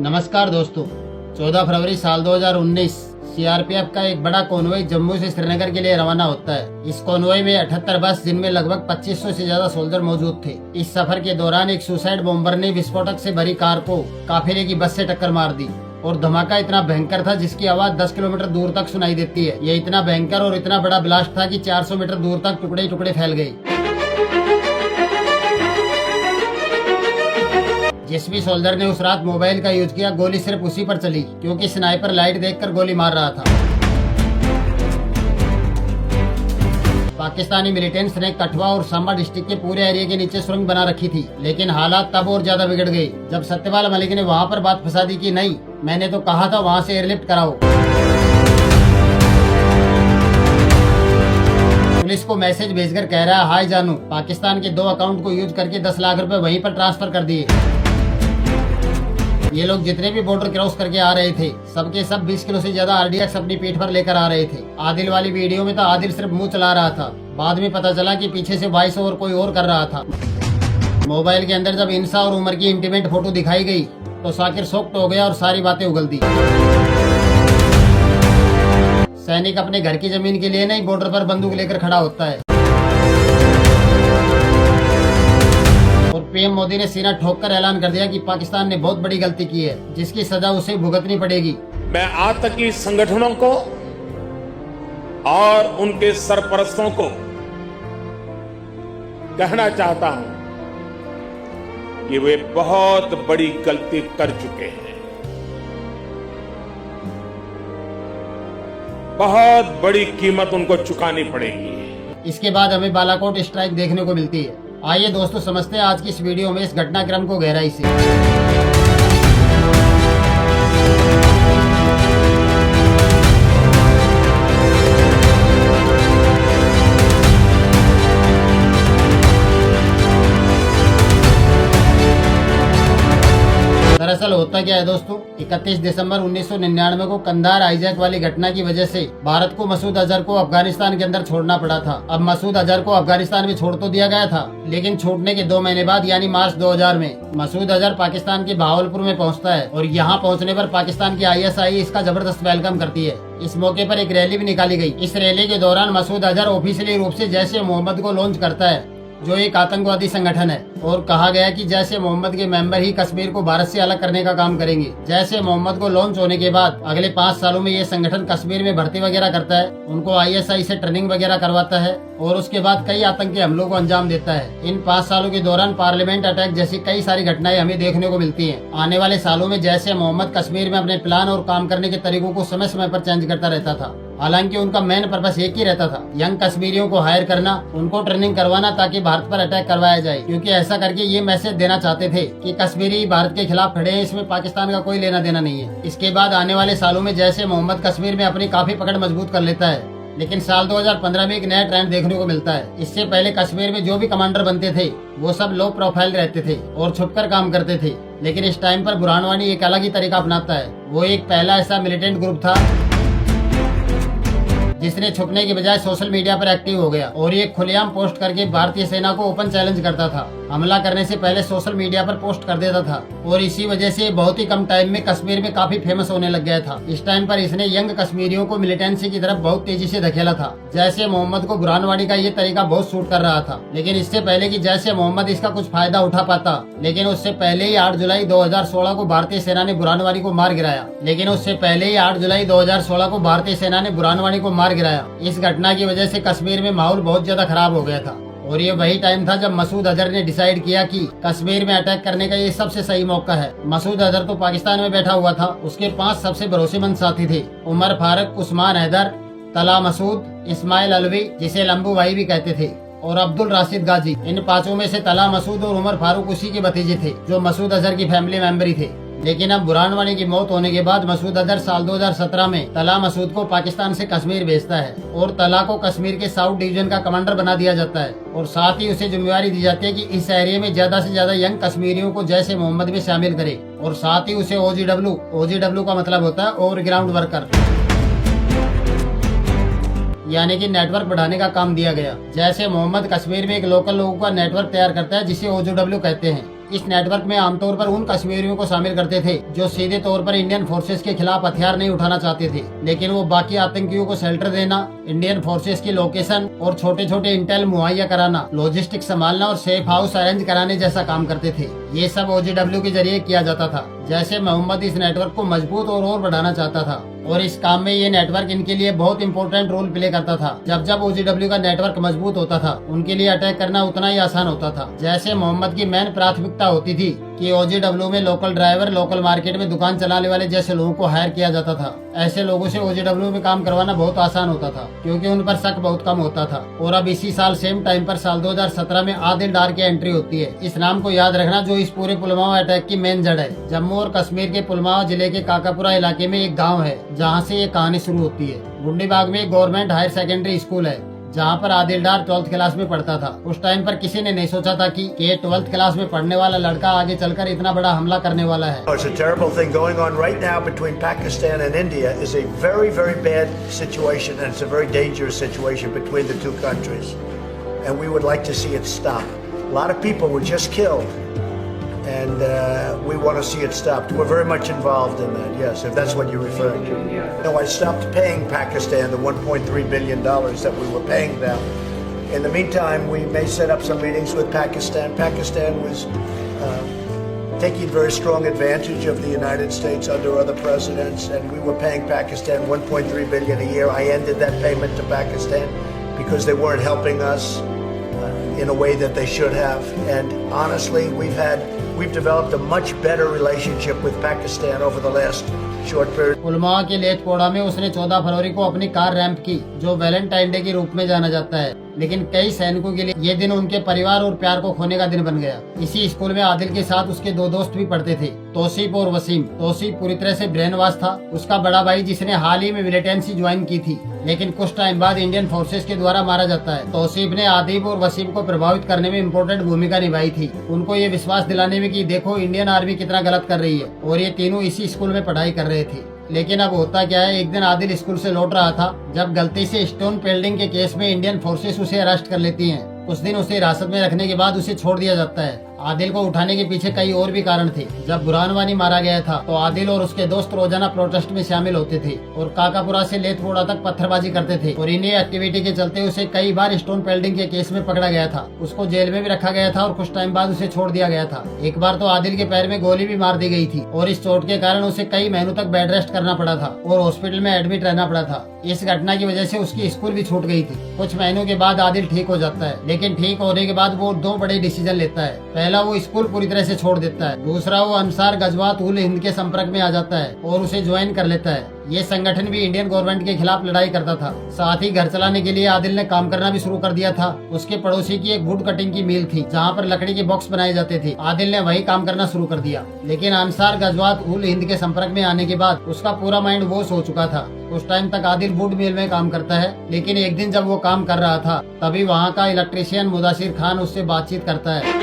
नमस्कार दोस्तों, 14 फरवरी साल 2019 सीआरपीएफ का एक बड़ा कॉन्वॉय जम्मू से श्रीनगर के लिए रवाना होता है। इस कॉन्वॉय में 78 बस जिनमें लगभग 2500 से ज्यादा सोल्जर मौजूद थे। इस सफर के दौरान एक सुसाइड बॉम्बर ने विस्फोटक से भरी कार को काफिले की बस से टक्कर मार दी और धमाका इतना भयंकर था जिसकी आवाज 10 किलोमीटर दूर तक सुनाई देती है। यह इतना भयंकर और इतना बड़ा ब्लास्ट था कि 400 मीटर दूर तक टुकड़े टुकड़े फैल गए। जिस भी सोल्जर ने उस रात मोबाइल का यूज किया, गोली सिर्फ उसी पर चली क्योंकि स्नाइपर लाइट देखकर गोली मार रहा था। पाकिस्तानी मिलिटेंट्स ने कठुआ और सांबा डिस्ट्रिक्ट के पूरे एरिया के नीचे सुरंग बना रखी थी, लेकिन हालात तब और ज्यादा बिगड़ गए जब सत्यपाल मलिक ने वहां पर बात फंसा दी कि नहीं, मैंने तो कहा था वहां से एयरलिफ्ट कराओ। पुलिस को मैसेज भेजकर कह रहा है, हाय जानू, पाकिस्तान के 2 अकाउंट को यूज करके 10 लाख रुपए वहीं पर ट्रांसफर कर दिए। ये लोग जितने भी बॉर्डर क्रॉस करके आ रहे थे, सबके सब 20 किलो से ज्यादा आरडीएक्स अपनी पीठ पर लेकर आ रहे थे। आदिल वाली वीडियो में तो आदिल सिर्फ मुंह चला रहा था, बाद में पता चला कि पीछे से वॉइस ओवर कोई और कर रहा था। मोबाइल के अंदर जब इंसा और उमर की इंटीमेट फोटो दिखाई गई तो साकिर शॉक्ड हो गया और सारी बातें उगल दी। सैनिक अपने घर की जमीन के लिए नहीं, बॉर्डर पर बंदूक लेकर खड़ा होता है। और पीएम मोदी ने सीना ठोककर ऐलान कर दिया कि पाकिस्तान ने बहुत बड़ी गलती की है, जिसकी सजा उसे भुगतनी पड़ेगी। मैं आतंकी संगठनों को और उनके सरपरस्तों को कहना चाहता हूं कि वे बहुत बड़ी गलती कर चुके हैं। बहुत बड़ी कीमत उनको चुकानी पड़ेगी। इसके बाद हमें बालाकोट स्ट्राइक देखने को मिलती है। आइए दोस्तों, समझते हैं आज की इस वीडियो में इस घटनाक्रम को गहराई से। दरअसल होता क्या है दोस्तों, 31 दिसंबर 1999 को कंधार हाईजैक वाली घटना की वजह से भारत को मसूद अजहर को अफगानिस्तान के अंदर छोड़ना पड़ा था। अब मसूद अजहर को अफगानिस्तान में छोड़ तो दिया गया था, लेकिन छोड़ने के 2 महीने बाद यानी मार्च 2000 में मसूद अजहर पाकिस्तान के बहावलपुर में पहुंचता है और यहां पहुंचने पर पाकिस्तान की ISI इसका जबरदस्त वेलकम करती है। इस मौके पर एक रैली भी निकाली गई। इस रैली के दौरान मसूद अजहर ऑफिशियली रूप से जैश ए मोहम्मद को लॉन्च करता है, जो एक आतंकवादी संगठन है, और कहा गया कि जैश ए मोहम्मद के मेंबर ही कश्मीर को भारत से अलग करने का काम करेंगे। जैश ए मोहम्मद को लॉन्च होने के बाद अगले 5 सालों में ये संगठन कश्मीर में भर्ती वगैरह करता है, उनको ISI से ट्रेनिंग वगैरह करवाता है और उसके बाद कई आतंकी हमलों को अंजाम देता है। इन 5 सालों के दौरान पार्लियामेंट अटैक जैसी कई सारी घटनाएं हमें देखने को मिलती हैं। आने वाले सालों में जैश ए मोहम्मद कश्मीर में अपने प्लान और काम करने के तरीकों को समय समय पर चेंज करता रहता था। हालांकि उनका मेन पर्पस एक ही रहता था, यंग कश्मीरियों को हायर करना, उनको ट्रेनिंग करवाना ताकि भारत पर अटैक करवाया जाए, क्योंकि ऐसा करके ये मैसेज देना चाहते थे कि कश्मीरी भारत के खिलाफ खड़े हैं, इसमें पाकिस्तान का कोई लेना देना नहीं है। इसके बाद आने वाले सालों में जैश ए मोहम्मद कश्मीर में अपनी काफी पकड़ मजबूत कर लेता है, लेकिन साल 2015 में एक नया ट्रेंड देखने को मिलता है। इससे पहले कश्मीर में जो भी कमांडर बनते थे वो सब लो प्रोफाइल रहते थे और छुपकर काम करते थे, लेकिन इस टाइम पर बुरहान वानी एक अलग ही तरीका अपनाता है। वो एक पहला ऐसा मिलिटेंट ग्रुप था जिसने छुपने की बजाय सोशल मीडिया पर एक्टिव हो गया और ये खुलेआम पोस्ट करके भारतीय सेना को ओपन चैलेंज करता था। हमला करने से पहले सोशल मीडिया पर पोस्ट कर देता था और इसी वजह से बहुत ही कम टाइम में कश्मीर में काफी फेमस होने लग गया था। इस टाइम पर इसने यंग कश्मीरियों को मिलिटेंसी की तरफ बहुत तेजी से धकेला था। जैश ए मोहम्मद को बुरहान वानी का ये तरीका बहुत सूट कर रहा था, लेकिन इससे पहले कि जैश ए मोहम्मद इसका कुछ फायदा उठा पाता, लेकिन उससे पहले ही 8 जुलाई 2016 को भारतीय सेना ने बुरहान वानी को मार गिराया। इस घटना की वजह से कश्मीर में माहौल बहुत ज्यादा खराब हो गया था और ये वही टाइम था जब मसूद अजहर ने डिसाइड किया कि कश्मीर में अटैक करने का ये सबसे सही मौका है। मसूद अजहर तो पाकिस्तान में बैठा हुआ था, उसके 5 सबसे भरोसेमंद साथी थे, उमर फारूक, उस्मान हैदर, तला मसूद, इस्माइल अलवी जिसे लंबू भाई भी कहते थे, और अब्दुल राशिद गाजी। इन 5 में से तला मसूद और उमर फारूक उसी के भतीजे थे जो मसूद अजहर की फैमिली मेंबर ही थे। लेकिन अब बुरहान वानी की मौत होने के बाद मसूद अजहर साल 2017 में तला मसूद को पाकिस्तान से कश्मीर भेजता है और तला को कश्मीर के साउथ डिवीजन का कमांडर बना दिया जाता है और साथ ही उसे जिम्मेवारी दी जाती है कि इस एरिया में ज्यादा से ज्यादा यंग कश्मीरियों को जैश ए मोहम्मद में शामिल करे और साथ ही उसे OGW का मतलब होता है ओवर ग्राउंड वर्कर, यानी कि नेटवर्क बढ़ाने का काम दिया गया। जैश ए मोहम्मद कश्मीर में एक लोकल लोगों का नेटवर्क तैयार करता है जिसे OGW कहते हैं। इस नेटवर्क में आमतौर पर उन कश्मीरियों को शामिल करते थे जो सीधे तौर पर इंडियन फोर्सेस के खिलाफ हथियार नहीं उठाना चाहते थे, लेकिन वो बाकी आतंकियों को शेल्टर देना, इंडियन फोर्सेस की लोकेशन और छोटे छोटे इंटेल मुहैया कराना, लॉजिस्टिक संभालना और सेफ हाउस अरेंज कराने जैसा काम करते थे। ये सब OGW के जरिए किया जाता था। जैसे मोहम्मद इस नेटवर्क को मजबूत और बढ़ाना चाहता था और इस काम में ये नेटवर्क इनके लिए बहुत इंपॉर्टेंट रोल प्ले करता था। जब जब OGW का नेटवर्क मजबूत होता था, उनके लिए अटैक करना उतना ही आसान होता था। जैसे मोहम्मद की मेन प्राथमिकता होती थी कि OGW में लोकल ड्राइवर, लोकल मार्केट में दुकान चलाने वाले जैसे लोगों को हायर किया जाता था। ऐसे लोगों से OGW में काम करवाना बहुत आसान होता था क्योंकि उन पर शक बहुत कम होता था। और अब इसी साल सेम टाइम पर साल 2017 में आदिल डार की एंट्री होती है। इस नाम को याद रखना, जो इस पूरे पुलवामा अटैक की मेन जड़ है। जम्मू और कश्मीर के पुलवामा जिले के काकापुरा इलाके में एक गाँव है जहाँ से ये कहानी शुरू होती है। गुंडीबाग में एक गवर्नमेंट हायर सेकेंडरी स्कूल है जहाँ पर आदिल डार 12th क्लास में पढ़ता था। उस टाइम पर किसी ने नहीं सोचा था कि ये 12th क्लास में पढ़ने वाला लड़का आगे चलकर इतना बड़ा हमला करने वाला है। It's a terrible thing going on right now between Pakistan and India is a very, very bad situation, and it's a very dangerous situation between the two countries. And we would like to see it stop. A lot of people were just killed, and we want to see it stopped. We're very much involved in that, yes, if that's what you're referring to. No, I stopped paying Pakistan the $1.3 billion that we were paying them. In the meantime, we may set up some meetings with Pakistan. Pakistan was taking very strong advantage of the United States under other presidents, and we were paying Pakistan $1.3 billion a year. I ended that payment to Pakistan because they weren't helping us in a way that they should have. And honestly, we've developed a much better relationship with Pakistan over the last short period. Pulwama के लेथपोड़ा में उसने 14 फरवरी को अपनी car ramp की, जो Valentine day के रूप में जाना जाता है। लेकिन कई सैनिकों के लिए ये दिन उनके परिवार और प्यार को खोने का दिन बन गया। इसी स्कूल में आदिल के साथ उसके 2 दोस्त भी पढ़ते थे, तौसीफ और वसीम। तौसीफ पूरी तरह से ब्रेन वॉश था। उसका बड़ा भाई जिसने हाल ही में मिलिटेंसी ज्वाइन की थी, लेकिन कुछ टाइम बाद इंडियन फोर्सेस के द्वारा मारा जाता है। तौसीफ ने आदिल और वसीम को प्रभावित करने में इम्पोर्टेंट भूमिका निभाई थी, उनको ये विश्वास दिलाने में कि देखो इंडियन आर्मी कितना गलत कर रही है। और ये तीनों इसी स्कूल में पढ़ाई कर रहे थे। लेकिन अब होता क्या है, एक दिन आदिल स्कूल से लौट रहा था जब गलती से स्टोन पेल्डिंग के केस में इंडियन फोर्सेस उसे अरेस्ट कर लेती हैं। कुछ दिन उसे हिरासत में रखने के बाद उसे छोड़ दिया जाता है। आदिल को उठाने के पीछे कई और भी कारण थे। जब बुरहान वानी मारा गया था तो आदिल और उसके दोस्त रोजाना प्रोटेस्ट में शामिल होते थे और काकापुरा से लेथपोड़ा तक पत्थरबाजी करते थे। और इन्हीं एक्टिविटी के चलते उसे कई बार स्टोन पेल्डिंग के केस में पकड़ा गया था। उसको जेल में भी रखा गया था और कुछ टाइम बाद उसे छोड़ दिया गया था। एक बार तो आदिल के पैर में गोली भी मार दी गई थी और इस चोट के कारण उसे कई महीनों तक बेड रेस्ट करना पड़ा था और हॉस्पिटल में एडमिट रहना पड़ा था। इस घटना की वजह से उसकी स्कूल भी छूट गई थी। कुछ महीनों के बाद आदिल ठीक हो जाता है, लेकिन ठीक होने के बाद वो 2 बड़े डिसीजन लेता है। पहला, वो स्कूल पूरी तरह से छोड़ देता है। दूसरा, वो अंसार गजवात उल हिंद के संपर्क में आ जाता है और उसे ज्वाइन कर लेता है। ये संगठन भी इंडियन गवर्नमेंट के खिलाफ लड़ाई करता था। साथ ही घर चलाने के लिए आदिल ने काम करना भी शुरू कर दिया था। उसके पड़ोसी की एक वुड कटिंग की मिल थी जहाँ पर लकड़ी के बॉक्स बनाए जाते थे। आदिल ने वही काम करना शुरू कर दिया। लेकिन अंसार गजवात उल हिंद के संपर्क में आने के बाद उसका पूरा माइंड वॉश हो चुका था। उस टाइम तक आदिल वुड मिल में काम करता है, लेकिन एक दिन जब वो काम कर रहा था तभी वहाँ का इलेक्ट्रीशियन मुदासिर खान उससे बातचीत करता है।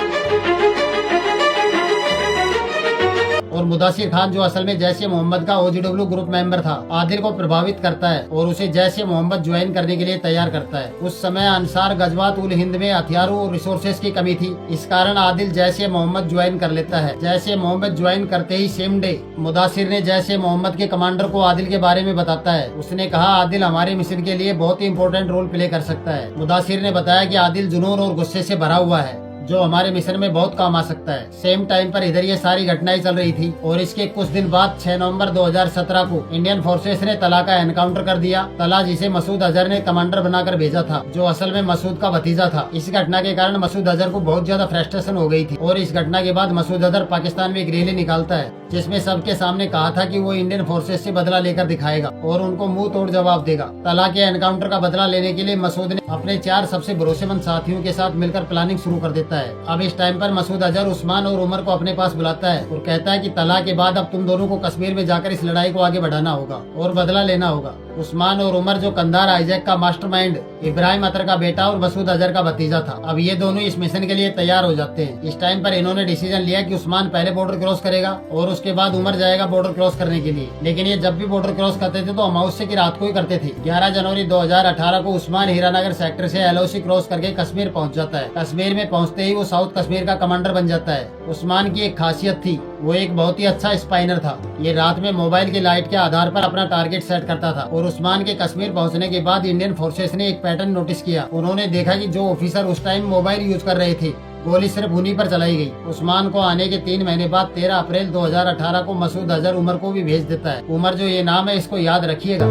और मुदासिर खान, जो असल में जैश ए मोहम्मद का OGW ग्रुप मेंबर था, आदिल को प्रभावित करता है और उसे जैश ए मोहम्मद ज्वाइन करने के लिए तैयार करता है। उस समय अंसार गजवात उल हिंद में हथियारों और रिसोर्सेज की कमी थी। इस कारण आदिल जैश ए मोहम्मद ज्वाइन कर लेता है। जैश ए मोहम्मद ज्वाइन करते ही सेम डे मुदासिर ने जैश ए मोहम्मद के कमांडर को आदिल के बारे में बताता है। उसने कहा आदिल हमारे मिशन के लिए बहुत ही इंपॉर्टेंट रोल प्ले कर सकता है। मुदासिर ने बताया कि आदिल जुनून और गुस्से से भरा हुआ है जो हमारे मिशन में बहुत काम आ सकता है। सेम टाइम पर इधर ये सारी घटनाएं चल रही थी और इसके कुछ दिन बाद 6 नवंबर 2017 को इंडियन फोर्सेस ने तला का एनकाउंटर कर दिया। तला, जिसे मसूद अजहर ने कमांडर बनाकर भेजा था, जो असल में मसूद का भतीजा था। इस घटना के कारण मसूद अजहर को बहुत ज्यादा फ्रस्ट्रेशन हो गई थी और इस घटना के बाद मसूद अजहर पाकिस्तान में एक रैली निकालता है जिसमें सबके सामने कहा था कि वो इंडियन फोर्सेस से बदला लेकर दिखाएगा और उनको मुंह तोड़ जवाब देगा। तला के एनकाउंटर का बदला लेने के लिए मसूद ने अपने 4 सबसे भरोसेमंद साथियों के साथ मिलकर प्लानिंग शुरू कर देता है। अब इस टाइम पर मसूद अजहर उस्मान और उमर को अपने पास बुलाता है और कहता है कि तला के बाद अब तुम दोनों को कश्मीर में जाकर इस लड़ाई को आगे बढ़ाना होगा और बदला लेना होगा। उस्मान और उमर, जो कंधार हाईजैक का मास्टरमाइंड इब्राहिम अतर का बेटा और मसूद अजहर का भतीजा था। अब ये दोनों इस मिशन के लिए तैयार हो जाते हैं। इस टाइम पर इन्होंने डिसीजन लिया कि उस्मान पहले बॉर्डर क्रॉस करेगा और उसके बाद उमर जाएगा बॉर्डर क्रॉस करने के लिए। लेकिन ये जब भी बॉर्डर क्रॉस करते थे तो अमावस्या की रात को ही करते थे। 11 जनवरी 2018 को उस्मान हीरानगर सेक्टर से LOC क्रॉस करके कश्मीर पहुंच जाता है। कश्मीर में पहुंचते ही वो साउथ कश्मीर का कमांडर बन जाता है। उस्मान की एक खासियत थी, वो एक बहुत ही अच्छा स्पाइनर था। ये रात में मोबाइल की लाइट के आधार पर अपना टारगेट सेट करता था। और उस्मान के कश्मीर पहुंचने के बाद इंडियन फोर्सेस ने एक पैटर्न नोटिस किया। उन्होंने देखा कि जो ऑफिसर उस टाइम मोबाइल यूज कर रहे थे, गोली सिर्फ उन्हीं पर चलाई गई। उस्मान को आने के 3 महीने बाद 13 अप्रैल 2018 को मसूद अजहर उमर को भी भेज देता है। उमर जो ये नाम है इसको याद रखिएगा,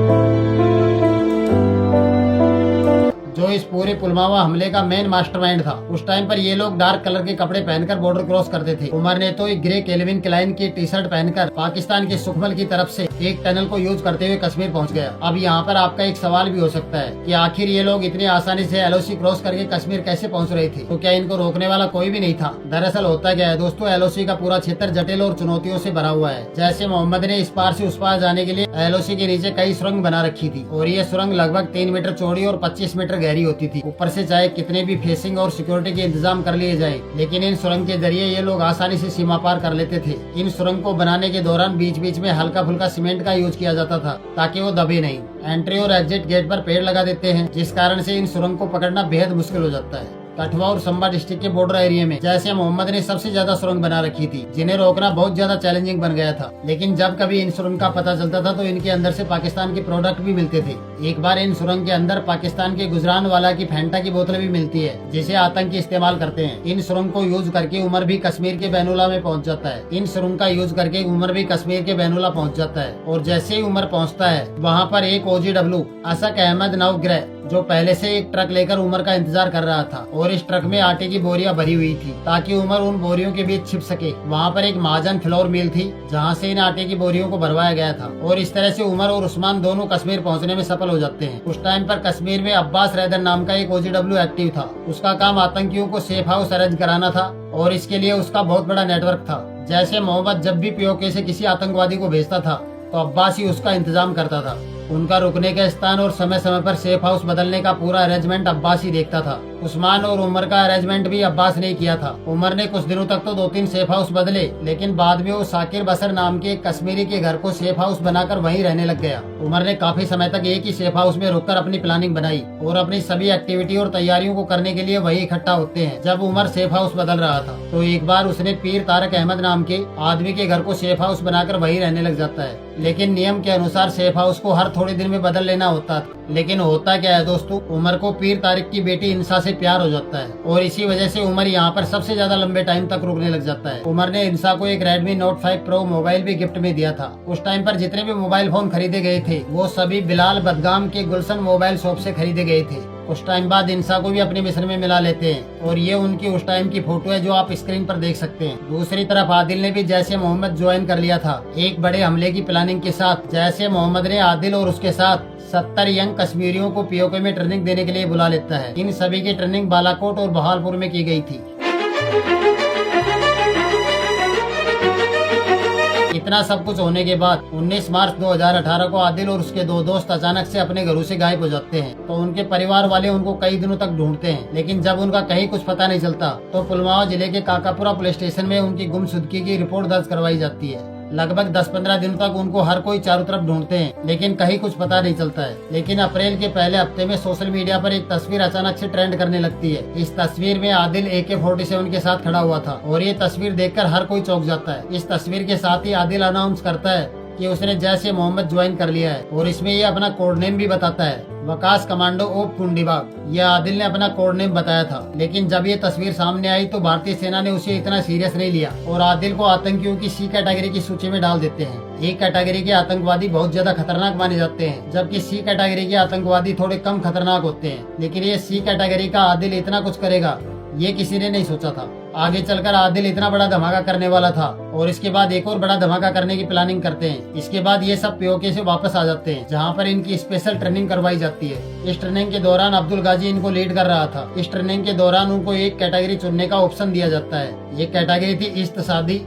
जो इस पूरे पुलवामा हमले का मेन मास्टरमाइंड था। उस टाइम पर ये लोग डार्क कलर के कपड़े पहनकर बॉर्डर क्रॉस करते थे। उमर ने तो एक ग्रे केल्विन क्लाइन की टी-शर्ट पहनकर पाकिस्तान के सुखमल की तरफ से एक टनल को यूज करते हुए कश्मीर पहुंच गया। अब यहाँ पर आपका एक सवाल भी हो सकता है कि आखिर ये लोग इतनी आसानी से LOC क्रॉस करके कश्मीर कैसे पहुँच रहे थे? तो क्या इनको रोकने वाला कोई भी नहीं था? दरअसल होता क्या है दोस्तों, LOC का पूरा क्षेत्र जटिल और चुनौतियों से भरा हुआ है। जैसे मोहम्मद ने इस पार से उस पार जाने के लिए LOC के नीचे कई सुरंग बना रखी थी और ये सुरंग लगभग 3 मीटर चौड़ी और 25 मीटर गहरी होती थी। ऊपर से चाहे कितने भी फेसिंग और सिक्योरिटी के इंतजाम कर लिए जाए, लेकिन इन सुरंग के जरिए ये लोग आसानी से सीमा पार कर लेते थे। इन सुरंग को बनाने के दौरान बीच बीच में हल्का फुल्का सीमेंट का यूज किया जाता था ताकि वो दबे नहीं। एंट्री और एग्जिट गेट पर पेड़ लगा देते हैं, जिस कारण से इन सुरंग को पकड़ना बेहद मुश्किल हो जाता है। कठुआ और संबा डिस्ट्रिक्ट के बॉर्डर एरिया में जैसे मोहम्मद ने सबसे ज्यादा सुरंग बना रखी थी, जिन्हें रोकना बहुत ज्यादा चैलेंजिंग बन गया था। लेकिन जब कभी इन सुरंग का पता चलता था तो इनके अंदर से पाकिस्तान के प्रोडक्ट भी मिलते थे। एक बार इन सुरंग के अंदर पाकिस्तान के गुजरानवाला की फैंटा की बोतल भी मिलती है, जिसे आतंकी इस्तेमाल करते हैं। इन सुरंग को यूज करके उमर भी कश्मीर के बैनुला में पहुंच जाता है। इन सुरंग का यूज करके उमर भी कश्मीर के बैनुला पहुंच जाता है। और जैसे ही उमर पहुंचता है, वहाँ पर एक OGW असक अहमद नवग्रह जो पहले से एक ट्रक लेकर उमर का इंतजार कर रहा था और इस ट्रक में आटे की बोरियां भरी हुई थी ताकि उमर उन बोरियों के बीच छिप सके। वहाँ पर एक महाजन फ्लोर मिल थी जहाँ से इन आटे की बोरियों को भरवाया गया था और इस तरह से उमर और उस्मान दोनों कश्मीर पहुँचने में सफल हो जाते हैं। उस टाइम पर कश्मीर में अब्बास रैदर नाम का एक OGW एक्टिव था। उसका काम आतंकियों को सेफ हाउस अरेंज कराना था और इसके लिए उसका बहुत बड़ा नेटवर्क था। जैसे मोहम्मद जब भी POK से किसी आतंकवादी को भेजता था तो अब्बास ही उसका इंतजाम करता था। उनका रुकने का स्थान और समय समय पर सेफ हाउस बदलने का पूरा अरेंजमेंट अब्बास ही देखता था। उस्मान और उमर का अरेंजमेंट भी अब्बास ने किया था। उमर ने कुछ दिनों तक तो 2-3 सेफ हाउस बदले, लेकिन बाद में वो साकिर बसर नाम के एक कश्मीरी के घर को सेफ हाउस बनाकर वहीं रहने लग गया। उमर ने काफी समय तक एक ही सेफ हाउस में रुककर अपनी प्लानिंग बनाई और अपनी सभी एक्टिविटी और तैयारियों को करने के लिए वही इकट्ठा होते हैं। जब उमर सेफ हाउस बदल रहा था तो एक बार उसने पीर तारक अहमद नाम के आदमी के घर को सेफ हाउस बनाकर वहीं रहने लग जाता है। लेकिन नियम के अनुसार सेफ हाउस को हर थोड़े दिन में बदल लेना होता। लेकिन होता क्या है दोस्तों, उमर को पीर तारिक की बेटी इंसा से प्यार हो जाता है और इसी वजह से उमर यहाँ पर सबसे ज्यादा लंबे टाइम तक रुकने लग जाता है। उमर ने इंसा को एक Redmi Note 5 Pro मोबाइल भी गिफ्ट में दिया था। उस टाइम पर जितने भी मोबाइल फोन खरीदे गए थे वो सभी बिलाल बदगाम के गुलशन मोबाइल शॉप से खरीदे गए थे। उस टाइम बाद इंसा को भी अपने मिशन में मिला लेते हैं और ये उनकी उस टाइम की फोटो है जो आप स्क्रीन पर देख सकते हैं। दूसरी तरफ आदिल ने भी जैसे मोहम्मद ज्वाइन कर लिया था एक बड़े हमले की प्लानिंग के साथ। जैसे मोहम्मद ने आदिल और उसके साथ 70 यंग कश्मीरियों को POK में ट्रेनिंग देने के लिए बुला लेता है। इन सभी की ट्रेनिंग बालाकोट और बहालपुर में की गई थी। इतना सब कुछ होने के बाद 19 मार्च 2018 को आदिल और उसके 2 दोस्त अचानक से अपने घरों से गायब हो जाते हैं। तो उनके परिवार वाले उनको कई दिनों तक ढूंढते हैं, लेकिन जब उनका कहीं कुछ पता नहीं चलता तो पुलवामा जिले के काकापुरा पुलिस स्टेशन में उनकी गुमशुदगी की रिपोर्ट दर्ज करवाई जाती है। लगभग 10-15 दिनों तक उनको हर कोई चारों तरफ ढूंढते हैं, लेकिन कहीं कुछ पता नहीं चलता है। लेकिन अप्रैल के पहले हफ्ते में सोशल मीडिया पर एक तस्वीर अचानक से ट्रेंड करने लगती है। इस तस्वीर में आदिल AK-47 के साथ खड़ा हुआ था और ये तस्वीर देखकर हर कोई चौंक जाता है। इस तस्वीर के साथ ही आदिल अनाउंस करता है कि उसने जैसे मोहम्मद ज्वाइन कर लिया है और इसमें ये अपना कोड नेम भी बताता है, वकास कमांडो ऑफ कुंडीबाग। यह आदिल ने अपना कोड नेम बताया था, लेकिन जब ये तस्वीर सामने आई तो भारतीय सेना ने उसे इतना सीरियस नहीं लिया और आदिल को आतंकियों की C कैटेगरी की सूची में डाल देते हैं। A कैटेगरी के आतंकवादी बहुत ज्यादा खतरनाक माने जाते हैं, जबकि C कैटेगरी के आतंकवादी थोड़े कम खतरनाक होते हैं। लेकिन ये C कैटेगरी का आदिल इतना कुछ करेगा ये किसी ने नहीं सोचा था। आगे चलकर आदिल इतना बड़ा धमाका करने वाला था और इसके बाद एक और बड़ा धमाका करने की प्लानिंग करते हैं। इसके बाद ये सब POK से वापस आ जाते हैं, जहाँ पर इनकी स्पेशल ट्रेनिंग करवाई जाती है। इस ट्रेनिंग के दौरान अब्दुल गाजी इनको लीड कर रहा था। इस ट्रेनिंग के दौरान उनको एक कैटेगरी चुनने का ऑप्शन दिया जाता है। ये कैटेगरी थी इस्तिसादी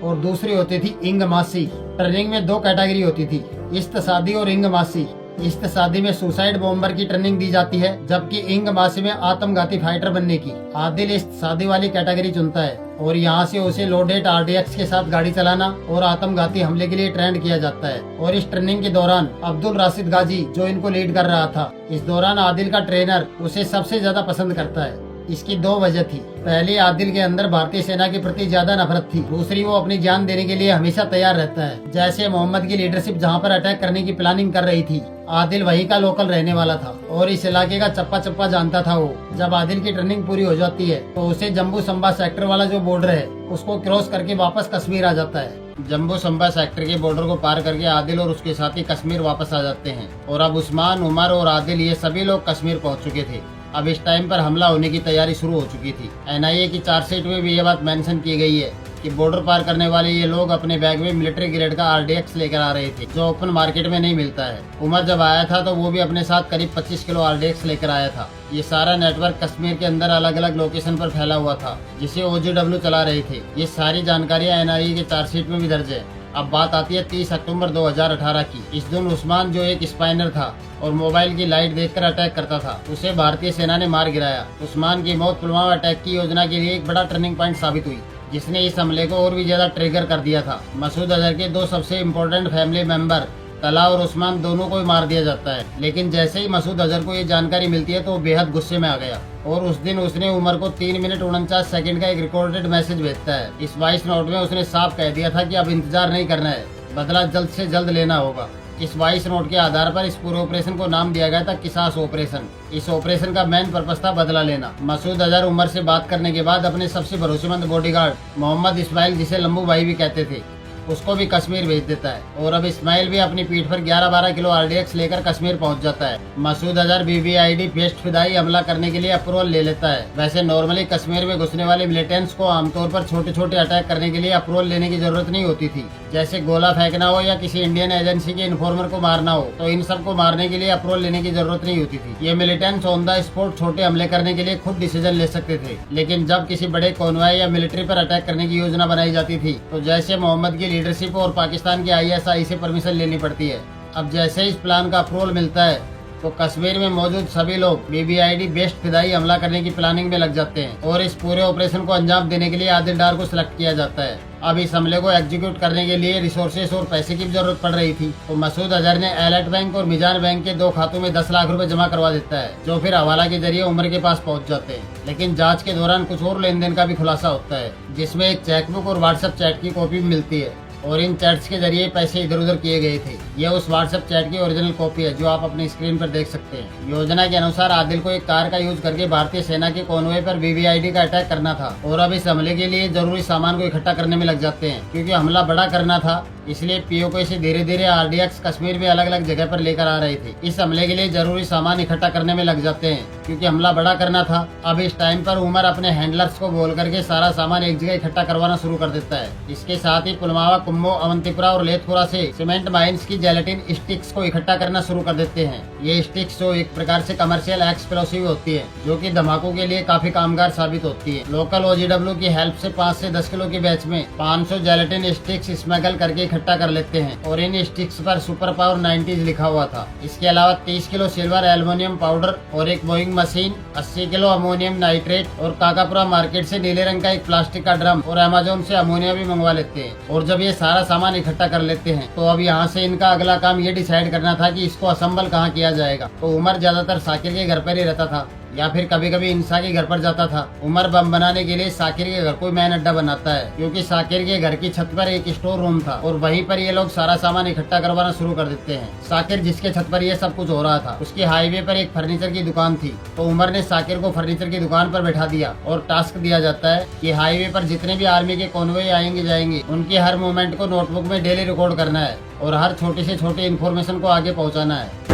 और दूसरी होती थी इंगमासी। ट्रेनिंग में 2 कैटेगरी होती थी, इस्तिसादी और इंगमासी। इस शादी में सुसाइड बॉम्बर की ट्रेनिंग दी जाती है, जबकि इंग मासी में आत्मघाती फाइटर बनने की। आदिल इस शादी वाली कैटेगरी चुनता है और यहाँ से उसे लोडेड RDX के साथ गाड़ी चलाना और आत्मघाती हमले के लिए ट्रेंड किया जाता है। और इस ट्रेनिंग के दौरान अब्दुल राशिद गाजी जो इनको लीड कर रहा था, इस दौरान आदिल का ट्रेनर उसे सबसे ज्यादा पसंद करता है। इसकी दो वजह थी। पहली, आदिल के अंदर भारतीय सेना के प्रति ज्यादा नफरत थी। दूसरी, वो अपनी जान देने के लिए हमेशा तैयार रहता है। जैसे मोहम्मद की लीडरशिप जहां पर अटैक करने की प्लानिंग कर रही थी, आदिल वहीं का लोकल रहने वाला था और इस इलाके का चप्पा चप्पा जानता था वो। जब आदिल की ट्रेनिंग पूरी हो जाती है तो उसे जम्मू संबा सेक्टर वाला जो बॉर्डर है उसको क्रॉस करके वापस कश्मीर आ जाता है। जम्मू संबा सेक्टर के बॉर्डर को पार करके आदिल और उसके साथी कश्मीर वापस आ जाते हैं और अब उस्मान, उमर और आदिल ये सभी लोग कश्मीर पहुंच चुके थे। अब इस टाइम पर हमला होने की तैयारी शुरू हो चुकी थी। NIA की चार्जशीट में भी ये बात मेंशन की गई है कि बॉर्डर पार करने वाले ये लोग अपने बैग में मिलिट्री ग्रेड का RDX लेकर आ रहे थे, जो ओपन मार्केट में नहीं मिलता है। उमर जब आया था तो वो भी अपने साथ करीब 25 किलो RDX लेकर आया था। ये सारा नेटवर्क कश्मीर के अंदर अलग अलग लोकेशन पर फैला हुआ था, जिसे OGW चला रहे थे। ये सारी जानकारियाँ NIA के चार्जशीट में भी दर्ज है। अब बात आती है 30 अक्टूबर 2018 की। इस दिन उस्मान, जो एक स्पाइनर था और मोबाइल की लाइट देखकर अटैक करता था, उसे भारतीय सेना ने मार गिराया। उस्मान की मौत पुलवामा अटैक की योजना के लिए एक बड़ा टर्निंग पॉइंट साबित हुई, जिसने इस हमले को और भी ज्यादा ट्रिगर कर दिया था। मसूद अजहर के दो सबसे इम्पोर्टेंट फैमिली मेंबर तला और उस्मान दोनों को ही मार दिया जाता है। लेकिन जैसे ही मसूद अजहर को ये जानकारी मिलती है तो वो बेहद गुस्से में आ गया और उस दिन उसने उमर को 3 मिनट 49 सेकंड का एक रिकॉर्डेड मैसेज भेजता है। इस वॉइस नोट में उसने साफ कह दिया था कि अब इंतजार नहीं करना है, बदला जल्द से जल्द लेना होगा। इस वॉइस नोट के आधार पर इस पूरे ऑपरेशन को नाम दिया गया था किसास ऑपरेशन। इस ऑपरेशन का मेन पर्पस था बदला लेना। मसूद अजहर उमर से बात करने के बाद अपने सबसे भरोसेमंद बॉडीगार्ड मोहम्मद इस्माइल, जिसे लंबू भाई भी कहते थे, उसको भी कश्मीर भेज देता है और अब इस्माइल भी अपनी पीठ पर 11-12 किलो RDX लेकर कश्मीर पहुंच जाता है। मसूद अजहर BBID बेस्ट फिदाई हमला करने के लिए अप्रूवल ले लेता है। वैसे नॉर्मली कश्मीर में घुसने वाले मिलिटेंट्स को आमतौर पर छोटे छोटे अटैक करने के लिए अप्रूवल लेने की जरूरत नहीं होती थी, जैसे गोला फेंकना हो या किसी इंडियन एजेंसी के इन्फॉर्मर को मारना हो, तो इन सबको मारने के लिए अप्रूवल लेने की जरूरत नहीं होती थी। ये मिलिटेंट्स ऑन द स्पॉट छोटे हमले करने के लिए खुद डिसीजन ले सकते थे। लेकिन जब किसी बड़े कॉन्वॉय या मिलिट्री पर अटैक करने की योजना बनाई जाती थी तो जैसे मोहम्मद की लीडरशिप और पाकिस्तान की ISI से परमिशन लेनी पड़ती है। अब जैसे इस प्लान का अप्रूवल मिलता है तो कश्मीर में मौजूद सभी लोग BBID बेस्ट फिदाई हमला करने की प्लानिंग में लग जाते हैं और इस पूरे ऑपरेशन को अंजाम देने के लिए आदिल डार को सिलेक्ट किया जाता है। अब इस हमले को एग्जीक्यूट करने के लिए रिसोर्सेस और पैसे की भी जरूरत पड़ रही थी, तो मसूद अजहर ने एलर्ट बैंक और मिजान बैंक के 2 खातों में 10 लाख रुपए जमा करवा देता है, जो फिर हवाला के जरिए उमर के पास पहुंच जाते हैं। लेकिन जांच के दौरान कुछ और लेन देन का भी खुलासा होता है, जिसमें एक चेकबुक और व्हाट्सएप चैट की कॉपी भी मिलती है और इन चैट्स के जरिए पैसे इधर उधर किए गए थे। यह उस व्हाट्सएप चैट की ओरिजिनल कॉपी है जो आप अपनी स्क्रीन पर देख सकते हैं। योजना के अनुसार आदिल को एक कार का यूज करके भारतीय सेना के कॉन्वॉय पर BBID का अटैक करना था और अब इस हमले के लिए जरूरी सामान को इकट्ठा करने में लग जाते हैं। क्योंकि हमला बड़ा करना था, इसलिए POK से धीरे धीरे RDX कश्मीर में अलग अलग जगह पर लेकर आ रहे थे। इस हमले के लिए जरूरी सामान इकट्ठा करने में लग जाते हैं क्योंकि हमला बड़ा करना था। अब इस टाइम पर उमर अपने हैंडलर्स को बोल करके सारा सामान एक जगह इकट्ठा करवाना शुरू कर देता है। इसके साथ ही पुलवामा, कुम्मो, अवंतीपुरा और लेथपुरा से सीमेंट माइंस की जेलेटिन स्टिक्स को इकट्ठा करना शुरू कर देते हैं। ये स्टिक्स जो एक प्रकार से कमर्शियल एक्सप्लोसिव होती है, जो कि धमाकों के लिए काफी कामगार साबित होती है। लोकल OGW की हेल्प से 5 से 10 किलो के बैच में 500 जेलेटिन स्टिक्स स्मगल करके इकट्ठा कर लेते हैं और इन स्टिक्स पर सुपर पावर 90s लिखा हुआ था। इसके अलावा 30 किलो सिल्वर एल्युमिनियम पाउडर और एक Boeing machine, 80 kilo ammonium nitrate और काकापुरा मार्केट से नीले रंग का एक प्लास्टिक का ड्रम और अमेज़न से अमोनिया भी मंगवा लेते हैं। और जब ये सारा सामान इकट्ठा कर लेते हैं तो अब यहाँ से इनका अगला काम ये डिसाइड करना था कि इसको असेंबल कहाँ किया जाएगा। तो उमर ज्यादातर साकिर के घर पर ही रहता था या फिर कभी कभी इंसा के घर पर जाता था। उमर बम बनाने के लिए साकिर के घर को मैन अड्डा बनाता है, क्योंकि साकिर के घर की छत पर एक स्टोर रूम था और वहीं पर ये लोग सारा सामान इकट्ठा करवाना शुरू कर देते हैं। साकिर जिसके छत पर ये सब कुछ हो रहा था, उसकी हाईवे पर एक फर्नीचर की दुकान थी, तो उमर ने साकिर को फर्नीचर की दुकान पर बैठा दिया और टास्क दिया जाता है कि हाईवे पर जितने भी आर्मी के कॉन्वॉय आएंगे जाएंगे, उनके हर मूवमेंट को नोटबुक में डेली रिकॉर्ड करना है और हर छोटी से छोटी इन्फॉर्मेशन को आगे पहुँचाना है।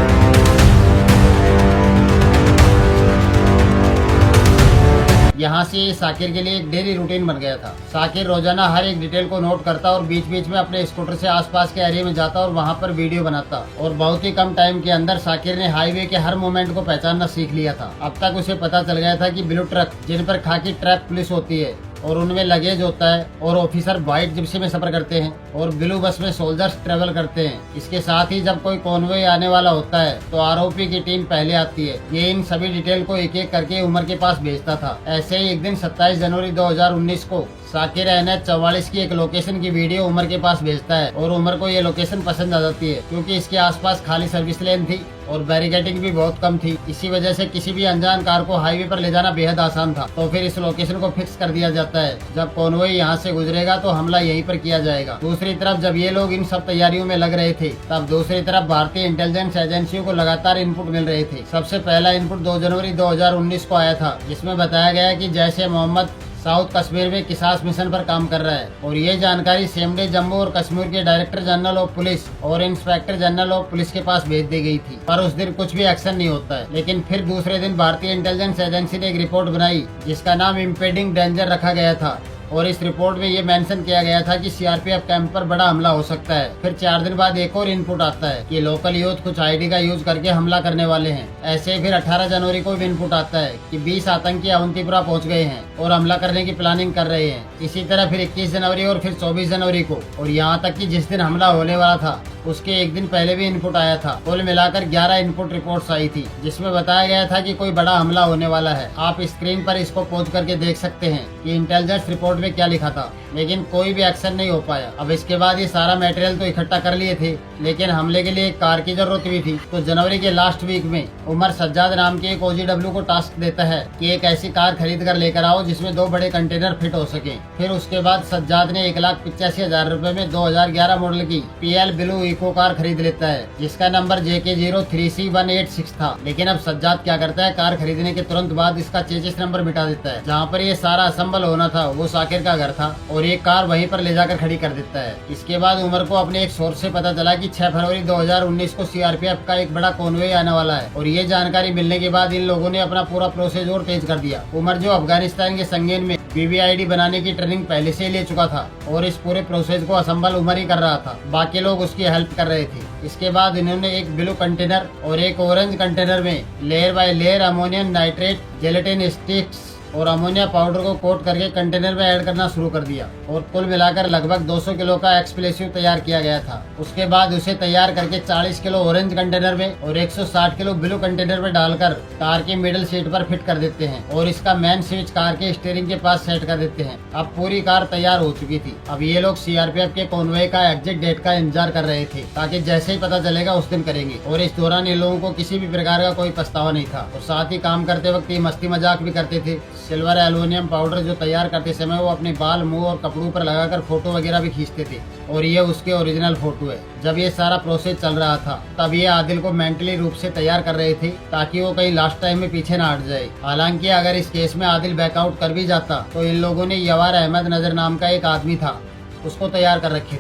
यहाँ से साकिर के लिए एक डेली रूटीन बन गया था। साकिर रोजाना हर एक डिटेल को नोट करता और बीच बीच में अपने स्कूटर से आसपास के एरिया में जाता और वहाँ पर वीडियो बनाता और बहुत ही कम टाइम के अंदर साकिर ने हाईवे के हर मोमेंट को पहचानना सीख लिया था। अब तक उसे पता चल गया था कि ब्लू ट्रक, जिन पर खाकी ट्रैप पुलिस होती है, और उनमें लगेज होता है और ऑफिसर व्हाइट जिप्सी में सफर करते हैं और ब्लू बस में सोल्जर्स ट्रेवल करते हैं। इसके साथ ही जब कोई कॉन्वॉय आने वाला होता है तो आरोपी की टीम पहले आती है। ये इन सभी डिटेल को एक एक करके उमर के पास भेजता था। ऐसे ही एक दिन 27 जनवरी 2019 को साकिर NH 44 की एक लोकेशन की वीडियो उमर के पास भेजता है और उमर को ये लोकेशन पसंद आ जाती है क्योंकि इसके आसपास खाली सर्विस लेन थी और बैरिकेडिंग भी बहुत कम थी। इसी वजह से किसी भी अनजान कार को हाईवे पर ले जाना बेहद आसान था। तो फिर इस लोकेशन को फिक्स कर दिया जाता है। जब कॉन्वॉय यहाँ से गुजरेगा तो हमला यहीं पर किया जाएगा। दूसरी तरफ जब ये लोग इन सब तैयारियों में लग रहे थे तब दूसरी तरफ भारतीय इंटेलिजेंस एजेंसियों को लगातार इनपुट मिल रहे थे। सबसे पहला इनपुट 2 जनवरी 2019 को आया था जिसमें बताया गया कि जैश ए मोहम्मद साउथ कश्मीर में किसास मिशन पर काम कर रहा है और ये जानकारी सेम डे जम्मू और कश्मीर के डायरेक्टर जनरल ऑफ पुलिस और इंस्पेक्टर जनरल ऑफ पुलिस के पास भेज दी गई थी। पर उस दिन कुछ भी एक्शन नहीं होता है। लेकिन फिर दूसरे दिन भारतीय इंटेलिजेंस एजेंसी ने एक रिपोर्ट बनाई जिसका नाम इम्पेडिंग डेंजर रखा गया था और इस रिपोर्ट में ये मेंशन किया गया था कि सीआरपीएफ कैंप पर बड़ा हमला हो सकता है। फिर 4 दिन बाद एक और इनपुट आता है कि लोकल यूथ कुछ आईडी का यूज करके हमला करने वाले हैं। ऐसे फिर 18 जनवरी को भी इनपुट आता है कि 20 आतंकी अवंतीपुरा पहुंच गए हैं और हमला करने की प्लानिंग कर रहे हैं। इसी तरह फिर 21 जनवरी और फिर 24 जनवरी को और यहाँ तक कि जिस दिन हमला होने वाला था उसके एक दिन पहले भी इनपुट आया था। कुल मिलाकर 11 इनपुट रिपोर्ट्स आई थी जिसमें बताया गया था कि कोई बड़ा हमला होने वाला है। आप स्क्रीन पर इसको पॉज करके देख सकते हैं कि इंटेलिजेंस रिपोर्ट में क्या लिखा था, लेकिन कोई भी एक्शन नहीं हो पाया। अब इसके बाद ये सारा मटेरियल तो इकट्ठा कर लिए थे लेकिन हमले के लिए एक कार की जरूरत भी थी। तो जनवरी के लास्ट वीक में उमर सज्जाद नाम के एक OGW को टास्क देता है कि एक ऐसी कार खरीद कर लेकर आओ जिसमें 2 बड़े कंटेनर फिट हो सके। फिर उसके बाद सज्जाद ने 1,85,000 रुपए में 2011 मॉडल की PL ब्लू इको कार खरीद लेता है जिसका नंबर JK03C186 था। लेकिन अब सज्जाद क्या करता है, कार खरीदने के तुरंत बाद इसका चेसिस नंबर मिटा देता है। जहाँ पर ये सारा असेंबल होना था वो साकिर का घर था और ये कार वहीं पर ले जाकर खड़ी कर देता है। इसके बाद उमर को अपने एक सोर्स से पता चला कि 6 फरवरी 2019 को सीआरपीएफ का एक बड़ा कॉन्वॉय आने वाला है और ये जानकारी मिलने के बाद इन लोगों ने अपना पूरा प्रोसेस और तेज कर दिया। उमर जो अफगानिस्तान के संगीन में BBID बनाने की ट्रेनिंग पहले से ले चुका था और इस पूरे प्रोसेस को असेंबल उमर ही कर रहा था, बाकी लोग उसकी हेल्प कर रहे थे। इसके बाद इन्होंने एक ब्लू कंटेनर और एक ऑरेंज कंटेनर में layer by layer ammonium nitrate, gelatin sticks और अमोनिया पाउडर को कोट करके कंटेनर में ऐड करना शुरू कर दिया और कुल मिलाकर लगभग 200 किलो का एक्सप्लोसिव तैयार किया गया था। उसके बाद उसे तैयार करके 40 किलो ऑरेंज कंटेनर में और 160 किलो ब्लू कंटेनर में डालकर कार की मिडिल सीट पर फिट कर देते हैं और इसका मेन स्विच कार के स्टीयरिंग के पास सेट कर देते हैं। अब पूरी कार तैयार हो चुकी थी। अब ये लोग सीआरपीएफ के कॉन्वॉय का एग्जिट डेट का इंतजार कर रहे थे ताकि जैसे ही पता चलेगा उस दिन करेंगे और इस दौरान इन लोगों को किसी भी प्रकार का कोई पछतावा नहीं था और साथ ही काम करते वक्त ये मस्ती मजाक भी करते थे। सिल्वर एल्युमिनियम पाउडर जो तैयार करते समय वो अपने बाल, मुंह और कपड़ों पर लगाकर फोटो वगैरह भी खींचते थे और ये उसके ओरिजिनल फोटो है। जब ये सारा प्रोसेस चल रहा था तब ये आदिल को मेंटली रूप से तैयार कर रहे थे ताकि वो कहीं लास्ट टाइम में पीछे ना हट जाए। हालांकि अगर इस केस में आदिल बैकआउट कर भी जाता तो इन लोगों ने यवार अहमद नजर नाम का एक आदमी था उसको तैयार कर रखे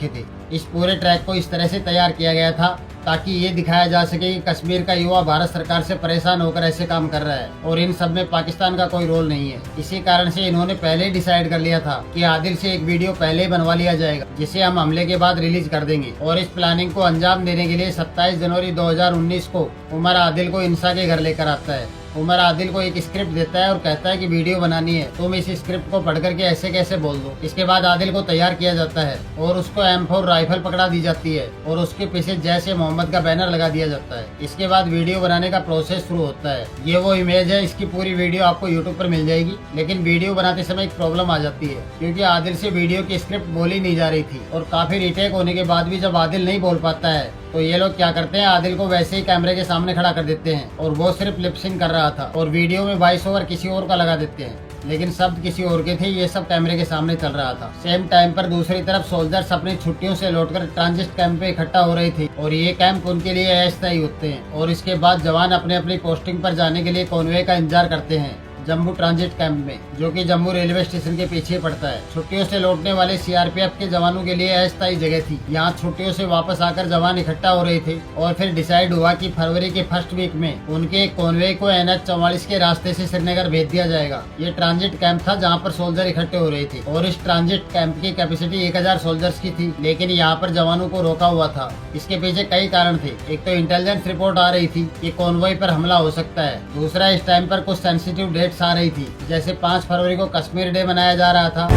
थे। इस पूरे ट्रैक को इस तरह से तैयार किया गया था ताकि ये दिखाया जा सके कि कश्मीर का युवा भारत सरकार से परेशान होकर ऐसे काम कर रहा है और इन सब में पाकिस्तान का कोई रोल नहीं है। इसी कारण से इन्होंने पहले ही डिसाइड कर लिया था कि आदिल से एक वीडियो पहले ही बनवा लिया जाएगा जिसे हम हमले के बाद रिलीज कर देंगे। और इस प्लानिंग को अंजाम देने के लिए 27 जनवरी 2019 को उमर आदिल को इंसा के घर लेकर आता है। उमर आदिल को एक स्क्रिप्ट देता है और कहता है कि वीडियो बनानी है, तुम इस स्क्रिप्ट को पढ़ करके ऐसे कैसे बोल दो। इसके बाद आदिल को तैयार किया जाता है और उसको M4 राइफल पकड़ा दी जाती है और उसके पीछे जैश ए मोहम्मद का बैनर लगा दिया जाता है। इसके बाद वीडियो बनाने का प्रोसेस शुरू होता है। ये वो इमेज है, इसकी पूरी वीडियो आपको यूट्यूब पर मिल जाएगी। लेकिन वीडियो बनाते समय एक प्रॉब्लम आ जाती है क्योंकि आदिल से वीडियो की स्क्रिप्ट बोली नहीं जा रही थी और काफी रीटेक होने के बाद भी जब आदिल नहीं बोल पाता है तो ये लोग क्या करते हैं, आदिल को वैसे ही कैमरे के सामने खड़ा कर देते हैं और वो सिर्फ लिपसिंग कर रहा था और वीडियो में वॉइस ओवर किसी और का लगा देते हैं लेकिन शब्द किसी और के थे। ये सब कैमरे के सामने चल रहा था। सेम टाइम पर दूसरी तरफ सोल्जर्स अपनी छुट्टियों से लौटकर ट्रांजिट कैंप पे इकट्ठा हो रहे थे और ये कैंप उनके लिए अस्थायी होते हैं और इसके बाद जवान अपने अपनी पोस्टिंग पर जाने के लिए कॉन्वॉय का इंतजार करते हैं जम्मू ट्रांजिट कैंप में, जो कि जम्मू रेलवे स्टेशन के पीछे पड़ता है। छुट्टियों से लौटने वाले सीआरपीएफ के जवानों के लिए अस्थायी जगह थी। यहाँ छुट्टियों से वापस आकर जवान इकट्ठा हो रहे थे और फिर डिसाइड हुआ कि फरवरी के फर्स्ट वीक में उनके कॉन्वॉय को NH 44 के रास्ते से श्रीनगर भेज दिया जाएगा। ये ट्रांजिट कैंप था जहाँ पर सोल्जर इकट्ठे हो रहे थे और इस ट्रांजिट कैंप की कैपेसिटी 1000 सोल्जर्स की थी, लेकिन यहाँ पर जवानों को रोका हुआ था। इसके पीछे कई कारण थे। एक तो इंटेलिजेंस रिपोर्ट आ रही थी कि कॉन्वॉय पर हमला हो सकता है, दूसरा इस टाइम पर कुछ सेंसिटिव डेट्स डेट्स आ रही थी, जैसे 5 फरवरी को कश्मीर डे मनाया जा रहा था,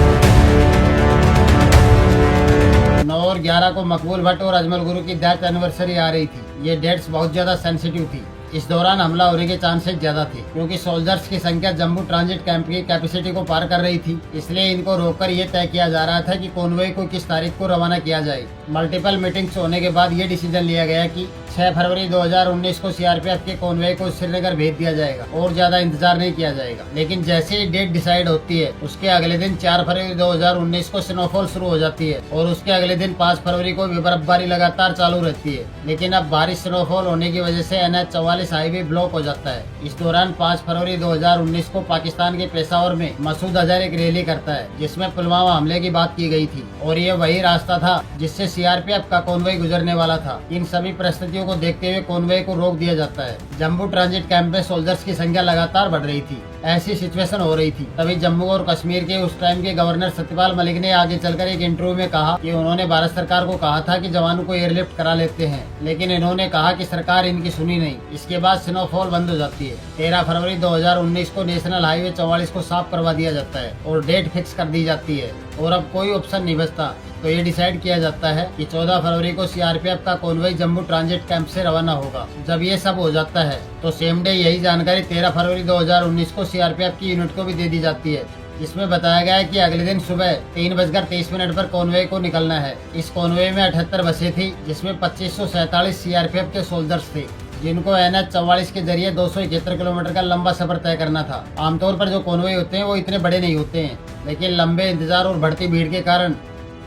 9 और 11 को मकबूल भट्ट और अजमल गुरु की डेथ एनिवर्सरी आ रही थी। ये डेट्स बहुत ज्यादा सेंसिटिव थी। इस दौरान हमला होने के चांसेस ज्यादा थे, क्योंकि सोल्जर्स की संख्या जम्मू ट्रांजिट कैंप की कैपेसिटी को पार कर रही थी। इसलिए इनको रोककर ये तय किया जा रहा था कि कॉन्वॉय को किस तारीख को रवाना किया जाए। मल्टीपल मीटिंग्स होने के बाद ये डिसीजन लिया गया कि 6 फरवरी 2019 को सीआरपीएफ के कॉन्वॉय को श्रीनगर भेज दिया जाएगा और ज्यादा इंतजार नहीं किया जाएगा। लेकिन जैसे ही डेट डिसाइड होती है, उसके अगले दिन 4 फरवरी 2019 को स्नोफॉल शुरू हो जाती है और उसके अगले दिन 5 फरवरी को भी बर्फबारी लगातार चालू रहती है। लेकिन अब भारी स्नोफॉल होने की वजह से NH-44 हाईवे ब्लॉक हो जाता है। इस दौरान 5 फरवरी 2019 को पाकिस्तान के पेशावर में मसूद अजहर एक रैली करता है, जिसमें पुलवामा हमले की बात की गई थी और ये वही रास्ता था जिससे सीआरपीएफ का कॉन्वॉय गुजरने वाला था। इन सभी परिस्थितियों को देखते हुए कॉन्वॉय को रोक दिया जाता है। जम्मू ट्रांजिट कैंप में सोल्जर्स की संख्या लगातार बढ़ रही थी। ऐसी सिचुएशन हो रही थी, तभी जम्मू और कश्मीर के उस टाइम के गवर्नर सत्यपाल मलिक ने आगे चलकर एक इंटरव्यू में कहा कि उन्होंने भारत सरकार को कहा था कि जवानों को एयरलिफ्ट करा लेते हैं, लेकिन इन्होंने कहा कि सरकार इनकी सुनी नहीं। इसके बाद स्नोफॉल बंद हो जाती है। 13 फरवरी 2019 को नेशनल हाईवे 44 को साफ करवा दिया जाता है और डेट फिक्स कर दी जाती है और अब कोई ऑप्शन नहीं बचता। तो ये डिसाइड किया जाता है कि 14 फरवरी को सीआरपीएफ का कॉन्वॉय जम्मू ट्रांजिट कैंप से रवाना होगा। जब ये सब हो जाता है तो सेम डे यही जानकारी 13 फरवरी 2019 को सीआरपीएफ की यूनिट को भी दे दी जाती है, जिसमें बताया गया है कि अगले दिन सुबह 3:23 पर कॉन्वॉय को निकलना है। इस कॉन्वॉय में 78 बसें थी, जिसमें 2547 सीआरपीएफ के सोल्जर्स थे, जिनको NH-44 के जरिए 271 किलोमीटर का लंबा सफर तय करना था। आमतौर पर जो कॉन्वॉय होते हैं वो इतने बड़े नहीं होते हैं, लेकिन लंबे इंतजार और बढ़ती भीड़ के कारण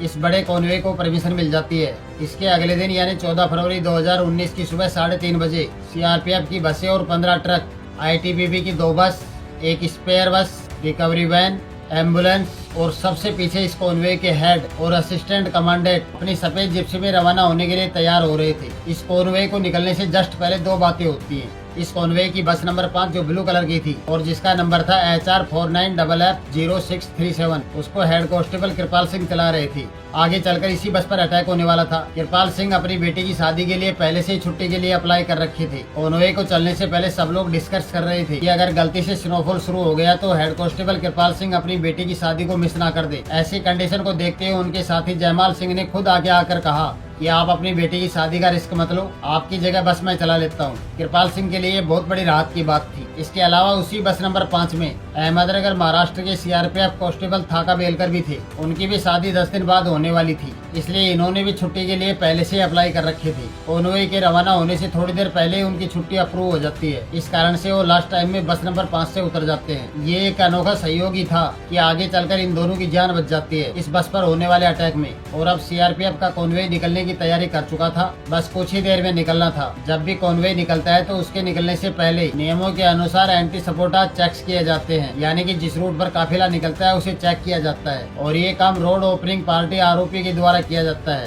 इस बड़े कॉन्वॉय को परमिशन मिल जाती है। इसके अगले दिन यानी 14 फरवरी 2019 की सुबह 3:30 बजे सीआरपीएफ की बसें और 15 ट्रक, ITBP की 2 बस, एक स्पेयर बस, रिकवरी वैन, एम्बुलेंस और सबसे पीछे इस कॉन्वॉय के हेड और असिस्टेंट कमांडेंट अपनी सफेद जिप्सी में रवाना होने के लिए तैयार हो रहे थे। इस कॉन्वॉय को निकलने से जस्ट पहले 2 बातें होती हैं। इस कॉन्वॉय की बस नंबर 5 जो ब्लू कलर की थी और जिसका नंबर था HR49FF0637, उसको हेड कांस्टेबल कृपाल सिंह चला रहे थे। आगे चलकर इसी बस पर अटैक होने वाला था। कृपाल सिंह अपनी बेटी की शादी के लिए पहले से ही छुट्टी के लिए अप्लाई कर रखे थे। कॉन्वॉय को चलने से पहले सब लोग डिस्कस कर रहे थे कि अगर गलती से स्नोफॉल शुरू हो गया तो हेड कांस्टेबल कृपाल सिंह अपनी बेटी की शादी को मिस ना कर दे। ऐसी कंडीशन को देखते हुए उनके साथी जयमाल सिंह ने खुद आगे आकर कहा कि आप अपनी बेटी की शादी का रिस्क मत लो, आपकी जगह बस मैं चला लेता हूँ। कृपाल सिंह के लिए बहुत बड़ी राहत की बात थी। इसके अलावा उसी बस नंबर 5 में अहमदनगर महाराष्ट्र के सीआरपीएफ कांस्टेबल थाका बेलकर भी थे। उनकी भी शादी 10 दिन बाद होने वाली थी, इसलिए इन्होंने भी छुट्टी के लिए पहले से अप्लाई कर रखे थे। कॉन्वॉय के रवाना होने से थोड़ी देर पहले ही उनकी छुट्टी अप्रूव हो जाती है। इस कारण से वो लास्ट टाइम में बस नंबर 5 से उतर जाते हैं। ये एक अनोखा सहयोग ही था कि आगे चलकर इन दोनों की जान बच जाती है इस बस पर होने वाले अटैक में। और अब सीआरपीएफ का कॉन्वॉय निकलने की तैयारी कर चुका था, बस कुछ ही देर में निकलना था। जब भी कॉन्वॉय निकलता है तो उसके निकलने से पहले नियमों के अनुसार एंटी सपोर्टा चेक्स किए जाते हैं, यानी कि जिस रूट पर काफिला निकलता है उसे चेक किया जाता है और ये काम रोड ओपनिंग पार्टी आरोपी के द्वारा किया जाता है।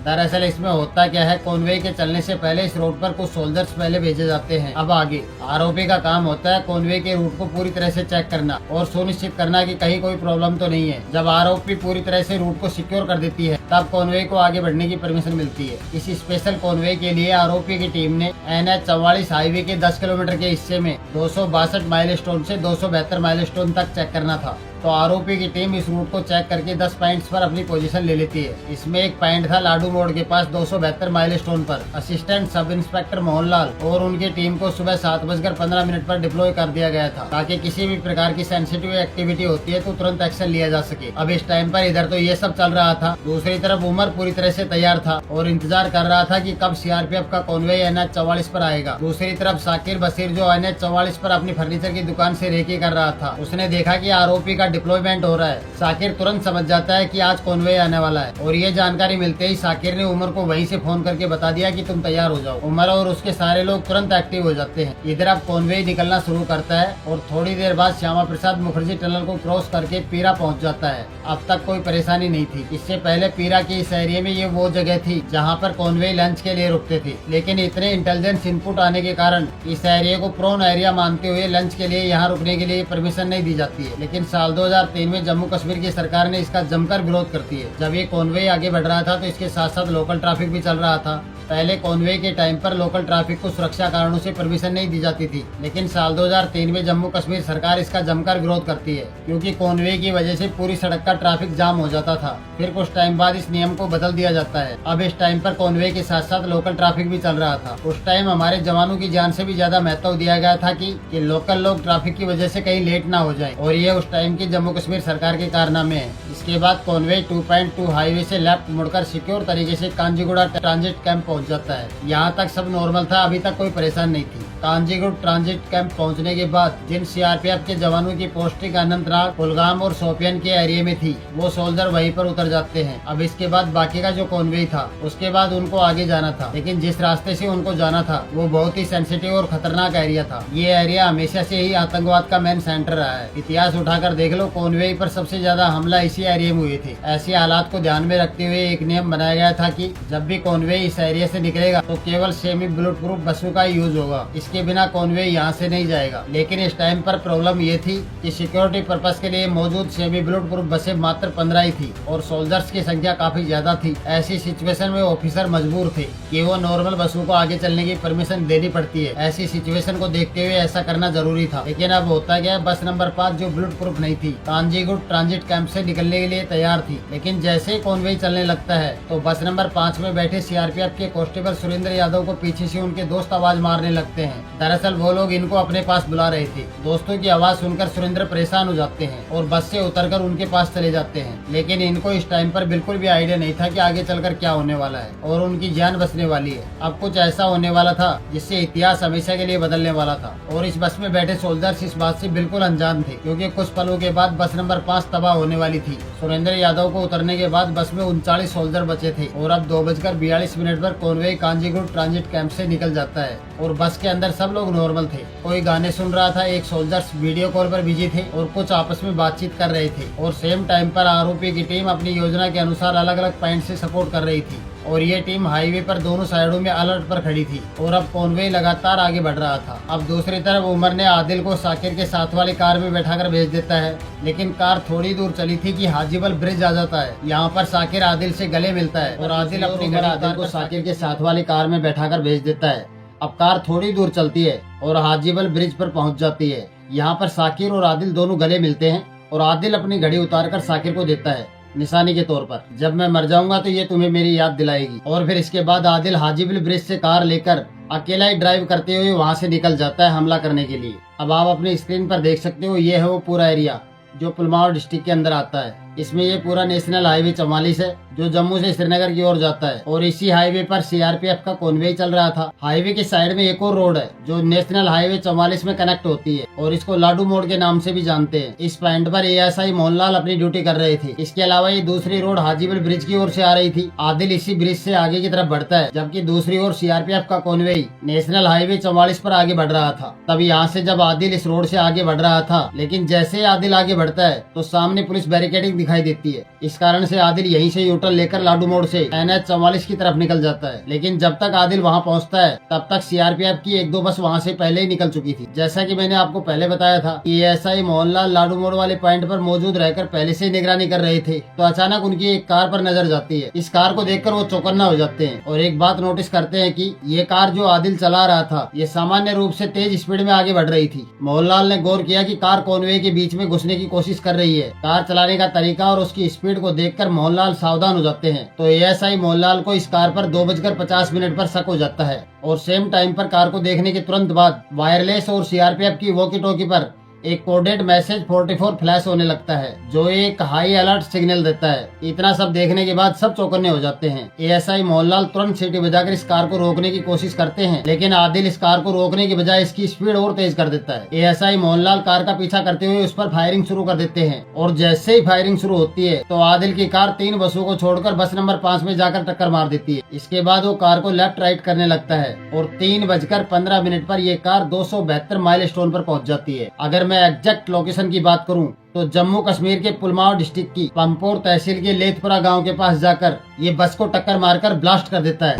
दरअसल इसमें होता क्या है, कॉन्वॉय के चलने से पहले इस रोड पर कुछ सोल्जर्स पहले भेजे जाते हैं। अब आगे आरोपी का काम होता है कॉन्वॉय के रूट को पूरी तरह से चेक करना और सुनिश्चित करना कि कहीं कोई प्रॉब्लम तो नहीं है। जब आरोपी पूरी तरह से रूट को सिक्योर कर देती है तब कॉन्वॉय को आगे बढ़ने की परमिशन मिलती है। इस स्पेशल कॉन्वॉय के लिए आरोपी की टीम ने NH-44 हाईवे के 10 किलोमीटर के हिस्से में 262 माइलस्टोन से 272 माइलस्टोन तक चेक करना था। तो आरोपी की टीम इस रूट को चेक करके 10 पॉइंट्स पर अपनी पोजीशन ले लेती है। इसमें एक पॉइंट था लाडू मोड़ के पास 272 माइलस्टोन पर। असिस्टेंट सब इंस्पेक्टर मोहनलाल और उनकी टीम को सुबह 7:15 पर डिप्लॉय कर दिया गया था, ताकि किसी भी प्रकार की सेंसिटिव एक्टिविटी होती है तो तुरंत एक्शन लिया जा सके। अब इस टाइम पर इधर तो ये सब चल रहा था, दूसरी तरफ उमर पूरी तरह से तैयार था और इंतजार कर रहा था कि कब सीआरपीएफ का कॉन्वॉय NH-44 पर आएगा। दूसरी तरफ साकिर बशीर जो NH-44 पर अपनी फर्नीचर की दुकान से रेकी कर रहा था, उसने देखा कि आरोपी का डिप्लॉयमेंट हो रहा है। साकिर तुरंत समझ जाता है कि आज कॉन्वॉय आने वाला है और ये जानकारी मिलते ही साकिर ने उमर को वहीं से फोन करके बता दिया कि तुम तैयार हो जाओ। उमर और उसके सारे लोग तुरंत एक्टिव हो जाते हैं। इधर अब कॉन्वॉय निकलना शुरू करता है और थोड़ी देर बाद श्यामा प्रसाद मुखर्जी टनल को क्रॉस करके पीरा पहुंच जाता है। अब तक कोई परेशानी नहीं थी। इससे पहले पीरा के इस एरिया में ये वो जगह थी जहाँ पर कॉन्वॉय लंच के लिए रुकते थे, लेकिन इतने इंटेलिजेंस इनपुट आने के कारण इस एरिया को प्रोन एरिया मानते हुए लंच के लिए यहाँ रुकने के लिए परमिशन नहीं दी जाती है। लेकिन साल 2003 में जम्मू कश्मीर की सरकार ने इसका जमकर विरोध करती है। जब ये कॉन्वॉय आगे बढ़ रहा था तो इसके साथ साथ लोकल ट्रैफिक भी चल रहा था। पहले कॉन्वे के टाइम पर लोकल ट्रैफिक को सुरक्षा कारणों से परमिशन नहीं दी जाती थी, लेकिन साल 2003 में जम्मू कश्मीर सरकार इसका जमकर विरोध करती है, क्योंकि कॉन्वे की वजह से पूरी सड़क का ट्रैफिक जाम हो जाता था। फिर कुछ टाइम बाद इस नियम को बदल दिया जाता है। अब इस टाइम पर कॉन्वे के साथ साथ लोकल ट्रैफिक भी चल रहा था। उस टाइम हमारे जवानों की जान से भी ज्यादा महत्व दिया गया था कि लोकल लोग ट्रैफिक की वजह से कहीं लेट ना हो जाएं, और ये उस टाइम की जम्मू कश्मीर सरकार के कारनामे हैं। इसके बाद कॉन्वे 2.2 हाईवे से लेफ्ट मुड़कर सिक्योर तरीके से कांजीगुड़ा ट्रांजिट कैंप पहुंच जाता है। यहाँ तक सब नॉर्मल था, अभी तक कोई परेशान नहीं थी। कांजीगुड़ ट्रांजिट कैंप पहुंचने के बाद जिन सीआरपीएफ के जवानों की पोस्टिंग अनंतनाग, कुलगाम और शोपियान के एरिया में थी, वो सोल्जर वहीं पर उतर जाते हैं। अब इसके बाद बाकी का जो कॉन्वे था, उसके बाद उनको आगे जाना था, लेकिन जिस रास्ते से उनको जाना था वो बहुत ही सेंसिटिव और खतरनाक एरिया था। ये एरिया हमेशा से ही आतंकवाद का मेन सेंटर रहा है। इतिहास उठाकर देख लो, कॉन्वे पर सबसे ज्यादा हमला इसी एरिया में हुए थे। ऐसे हालात को ध्यान में रखते हुए एक नियम बनाया गया था कि जब भी कॉन्वे इस एरिया से निकलेगा तो केवल सेमी बुलेट प्रूफ बसों का यूज होगा, इसके बिना कॉन्वे यहाँ से नहीं जाएगा। लेकिन इस टाइम पर प्रॉब्लम ये थी कि सिक्योरिटी पर्पस के लिए मौजूद सेमी बुलेट प्रूफ बसें मात्र 15 ही थी और सोल्जर्स की संख्या काफी ज्यादा थी। ऐसी सिचुएशन में ऑफिसर मजबूर थे कि वो नॉर्मल बसों को आगे चलने की परमिशन देनी पड़ती है। ऐसी सिचुएशन को देखते हुए ऐसा करना जरूरी था। लेकिन अब होता गया, बस नंबर 5 जो बुलेट प्रूफ नहीं थी, कांजीगुड़ ट्रांजिट कैंप से निकलने के लिए तैयार थी। लेकिन जैसे ही कॉन्वे चलने लगता है तो बस नंबर 5 में बैठे सीआरपीएफ के कांस्टेबल सुरेंद्र यादव को पीछे से उनके दोस्त आवाज मारने लगते हैं। दरअसल वो लोग इनको अपने पास बुला रहे थे। दोस्तों की आवाज सुनकर सुरेंद्र परेशान हो जाते हैं और बस से उतरकर उनके पास चले जाते हैं। लेकिन इनको इस टाइम पर बिल्कुल भी आइडिया नहीं था कि आगे चलकर क्या होने वाला है और उनकी जान बचने वाली है। अब कुछ ऐसा होने वाला था जिससे इतिहास हमेशा के लिए बदलने वाला था। और इस बस में बैठे सोल्जर्स इस बात से बिल्कुल अनजान थे, क्योंकि कुछ पलों के बाद बस नंबर 5 तबाह होने वाली थी। सुरेंद्र यादव को उतरने के बाद बस में 39 सोल्जर बचे थे और अब 2:42 पर कॉन्वे कांजीगुड़ ट्रांजिट कैंप से निकल जाता है और बस के अंदर सब लोग नॉर्मल थे। कोई गाने सुन रहा था, एक सोल्जर्स वीडियो कॉल पर बिजी थे और कुछ आपस में बातचीत कर रहे थे। और सेम टाइम पर आरोपी की टीम अपनी योजना के अनुसार अलग अलग पॉइंट से सपोर्ट कर रही थी और ये टीम हाईवे पर दोनों साइडों में अलर्ट पर खड़ी थी और अब कॉन्वे लगातार आगे बढ़ रहा था। अब दूसरी तरफ उमर ने आदिल को साकिर के साथ वाली कार में बैठाकर भेज देता है, लेकिन कार थोड़ी दूर चली थी कि हाजीबल ब्रिज आ जाता है। यहाँ पर साकिर आदिल से गले मिलता है और आदिल अपनी आदिल को साकिर के साथ वाली कार में बैठाकर भेज देता है। अब कार थोड़ी दूर चलती है और हाजीबल ब्रिज पर पहुंच जाती है। यहाँ पर साकिर और आदिल दोनों गले मिलते हैं और आदिल अपनी घड़ी उतारकर साकिर को देता है निशानी के तौर पर, जब मैं मर जाऊंगा तो ये तुम्हें मेरी याद दिलाएगी। और फिर इसके बाद आदिल हाजीबल ब्रिज से कार लेकर अकेला ही ड्राइव करते हुए वहाँ से निकल जाता है हमला करने के लिए। अब आप अपनी स्क्रीन पर देख सकते हो, ये है वो पूरा एरिया जो पुलवामा डिस्ट्रिक्ट के अंदर आता है। इसमें ये पूरा नेशनल हाईवे 44 है जो जम्मू से श्रीनगर की ओर जाता है और इसी हाईवे पर सीआरपीएफ का कॉन्वे चल रहा था। हाईवे के साइड में एक और रोड है जो नेशनल हाईवे 44 में कनेक्ट होती है और इसको लाडू मोड़ के नाम से भी जानते हैं। इस पॉइंट पर एएसआई मोहनलाल अपनी ड्यूटी कर रहे थे। इसके अलावा ये दूसरी रोड हाजीबल ब्रिज की ओर से आ रही थी। आदिल इसी ब्रिज से आगे की तरफ बढ़ता है, जबकि दूसरी ओर सीआरपीएफ का कॉन्वे नेशनल हाईवे 44 पर आगे बढ़ रहा था। तब यहाँ से जब आदिल इस रोड से आगे बढ़ रहा था, लेकिन जैसे ही आदिल आगे बढ़ता है तो सामने पुलिस बैरिकेडिंग दिखाई देती है। इस कारण से आदिल यहीं से यूटर्न लेकर लाडू मोड़ से NH 44 की तरफ निकल जाता है। लेकिन जब तक आदिल वहां पहुंचता है तब तक सीआरपीएफ की 1-2 बस वहां से पहले ही निकल चुकी थी। जैसा कि मैंने आपको पहले बताया था कि एएसआई मोहनलाल लाडू मोड़ वाले पॉइंट पर मौजूद रहकर पहले से ही निगरानी कर रहे थे, तो अचानक उनकी एक कार पर नजर जाती है। इस कार को देखकर वो चौकन्ना हो जाते हैं और एक बात नोटिस करते हैं कि ये कार जो आदिल चला रहा था ये सामान्य रूप से तेज स्पीड में आगे बढ़ रही थी। मोहनलाल ने गौर किया कि कार कॉन्वे के बीच में घुसने की कोशिश कर रही है। कार चलाने का तरीका और उसकी स्पीड को देखकर मोहनलाल सावधान हो जाते हैं, तो एएसआई मोहनलाल को इस कार पर 2:50 पर शक हो जाता है और सेम टाइम पर कार को देखने के तुरंत बाद वायरलेस और सीआरपीएफ की वॉकी टॉकी पर एक कोडेड मैसेज 44 फ्लैश होने लगता है जो एक हाई अलर्ट सिग्नल देता है। इतना सब देखने के बाद सब चौकन्ने हो जाते हैं। एएसआई मोहनलाल तुरंत सीटी बजाकर इस कार को रोकने की कोशिश करते हैं, लेकिन आदिल इस कार को रोकने की बजाय इसकी स्पीड और तेज कर देता है। एएसआई मोहनलाल कार का पीछा करते हुए उस पर फायरिंग शुरू कर देते हैं और जैसे ही फायरिंग शुरू होती है तो आदिल की कार 3 बसों को छोड़कर बस नंबर 5 में जाकर टक्कर मार देती है। इसके बाद वो कार को लेफ्ट राइट करने लगता है और 3:15 पर ये कार 272 माइलस्टोन पर पहुंच जाती है। अगर मैं एग्जैक्ट लोकेशन की बात करूं तो जम्मू कश्मीर के पुलवामा डिस्ट्रिक्ट की पंपोर तहसील के लेथपुरा गांव के पास जाकर ये बस को टक्कर मारकर ब्लास्ट कर देता है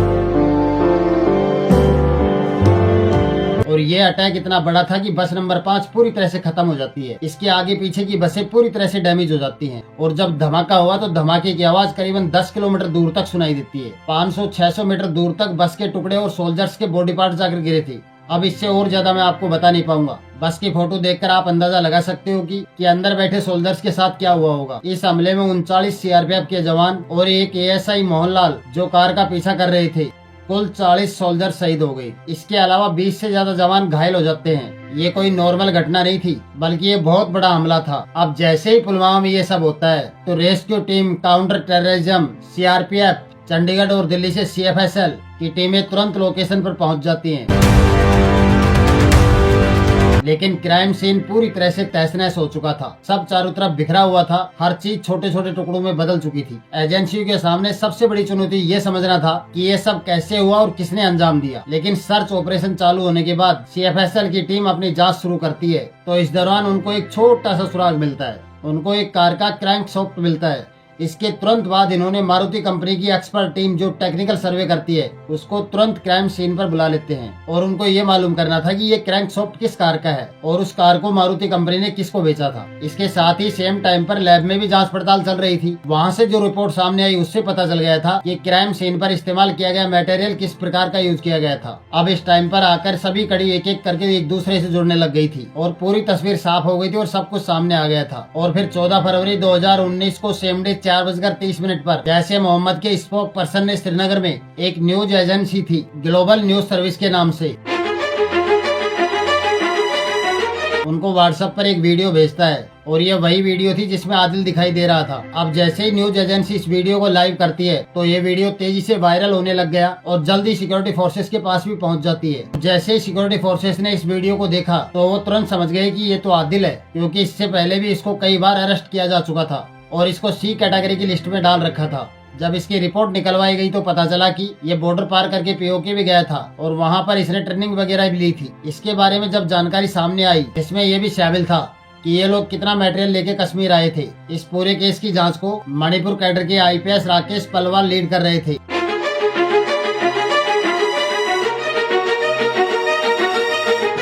और ये अटैक इतना बड़ा था कि बस नंबर 5 पूरी तरह से खत्म हो जाती है। इसके आगे पीछे की बसें पूरी तरह से डैमेज हो जाती हैं और जब धमाका हुआ तो धमाके की आवाज करीबन 10 किलोमीटर दूर तक सुनाई देती है। 500-600 मीटर दूर तक बस के टुकड़े और सोल्जर्स के बॉडी पार्ट जाकर गिरे थे। अब इससे और ज्यादा मैं आपको बता नहीं पाऊंगा। बस की फोटो देखकर आप अंदाजा लगा सकते हो कि अंदर बैठे सोल्जर्स के साथ क्या हुआ होगा। इस हमले में 39 सीआरपीएफ के जवान और एक एएसआई मोहनलाल जो कार का पीछा कर रहे थे, कुल 40 सोल्जर शहीद हो गए। इसके अलावा 20 से ज्यादा जवान घायल हो जाते हैं। ये कोई नॉर्मल घटना नहीं थी, बल्कि ये बहुत बड़ा हमला था। अब जैसे ही पुलवामा में ये सब होता है तो rescue team, counter terrorism, CRPF, Chandigarh और दिल्ली से सीएफएसएल की टीमें तुरंत लोकेशन पर पहुंच जाती हैं। लेकिन क्राइम सीन पूरी तरह से तहस-नहस हो चुका था। सब चारों तरफ बिखरा हुआ था। हर चीज छोटे छोटे टुकड़ों में बदल चुकी थी। एजेंसियों के सामने सबसे बड़ी चुनौती ये समझना था कि ये सब कैसे हुआ और किसने अंजाम दिया। लेकिन सर्च ऑपरेशन चालू होने के बाद सीएफएसएल की टीम अपनी जांच शुरू करती है तो इस दौरान उनको एक छोटा सा सुराग मिलता है। उनको एक कार का क्रैंकशाफ्ट मिलता है। इसके तुरंत बाद इन्होंने मारुति कंपनी की एक्सपर्ट टीम जो टेक्निकल सर्वे करती है उसको तुरंत क्राइम सीन पर बुला लेते हैं और उनको ये मालूम करना था कि ये क्रैंकशाफ्ट किस कार का है और उस कार को मारुति कंपनी ने किसको बेचा था। इसके साथ ही सेम टाइम पर लैब में भी जांच पड़ताल चल रही थी। वहाँ से जो रिपोर्ट सामने आई उससे पता चल गया था कि क्राइम सीन पर इस्तेमाल किया गया मटेरियल किस प्रकार का यूज किया गया था। अब इस टाइम पर आकर सभी कड़ी एक एक करके एक दूसरे से जुड़ने लग गई थी और पूरी तस्वीर साफ हो गई थी और सब कुछ सामने आ गया था। और फिर 14 फरवरी 2019 को सेम डे 4:30 पर जैसे मोहम्मद के स्पोक पर्सन ने श्रीनगर में एक न्यूज एजेंसी थी ग्लोबल न्यूज सर्विस के नाम से, उनको व्हाट्सएप पर एक वीडियो भेजता है और ये वही वीडियो थी जिसमें आदिल दिखाई दे रहा था। अब जैसे ही न्यूज एजेंसी इस वीडियो को लाइव करती है तो ये वीडियो तेजी से वायरल होने लग गया और जल्दी सिक्योरिटी फोर्सेस के पास भी पहुंच जाती है। जैसे ही सिक्योरिटी फोर्सेस ने इस वीडियो को देखा तो वो तुरंत समझ गए कि ये तो आदिल है, क्योंकि इससे पहले भी इसको कई बार अरेस्ट किया जा चुका था और इसको सी कैटेगरी की लिस्ट में डाल रखा था। जब इसकी रिपोर्ट निकलवाई गई तो पता चला कि ये बॉर्डर पार करके पीओके भी गया था और वहाँ पर इसने ट्रेनिंग वगैरह भी ली थी। इसके बारे में जब जानकारी सामने आई इसमें ये भी शामिल था कि ये लोग कितना मटेरियल लेके कश्मीर आए थे। इस पूरे केस की जांच को मणिपुर कैडर के आईपीएस राकेश पलवाल लीड कर रहे थे।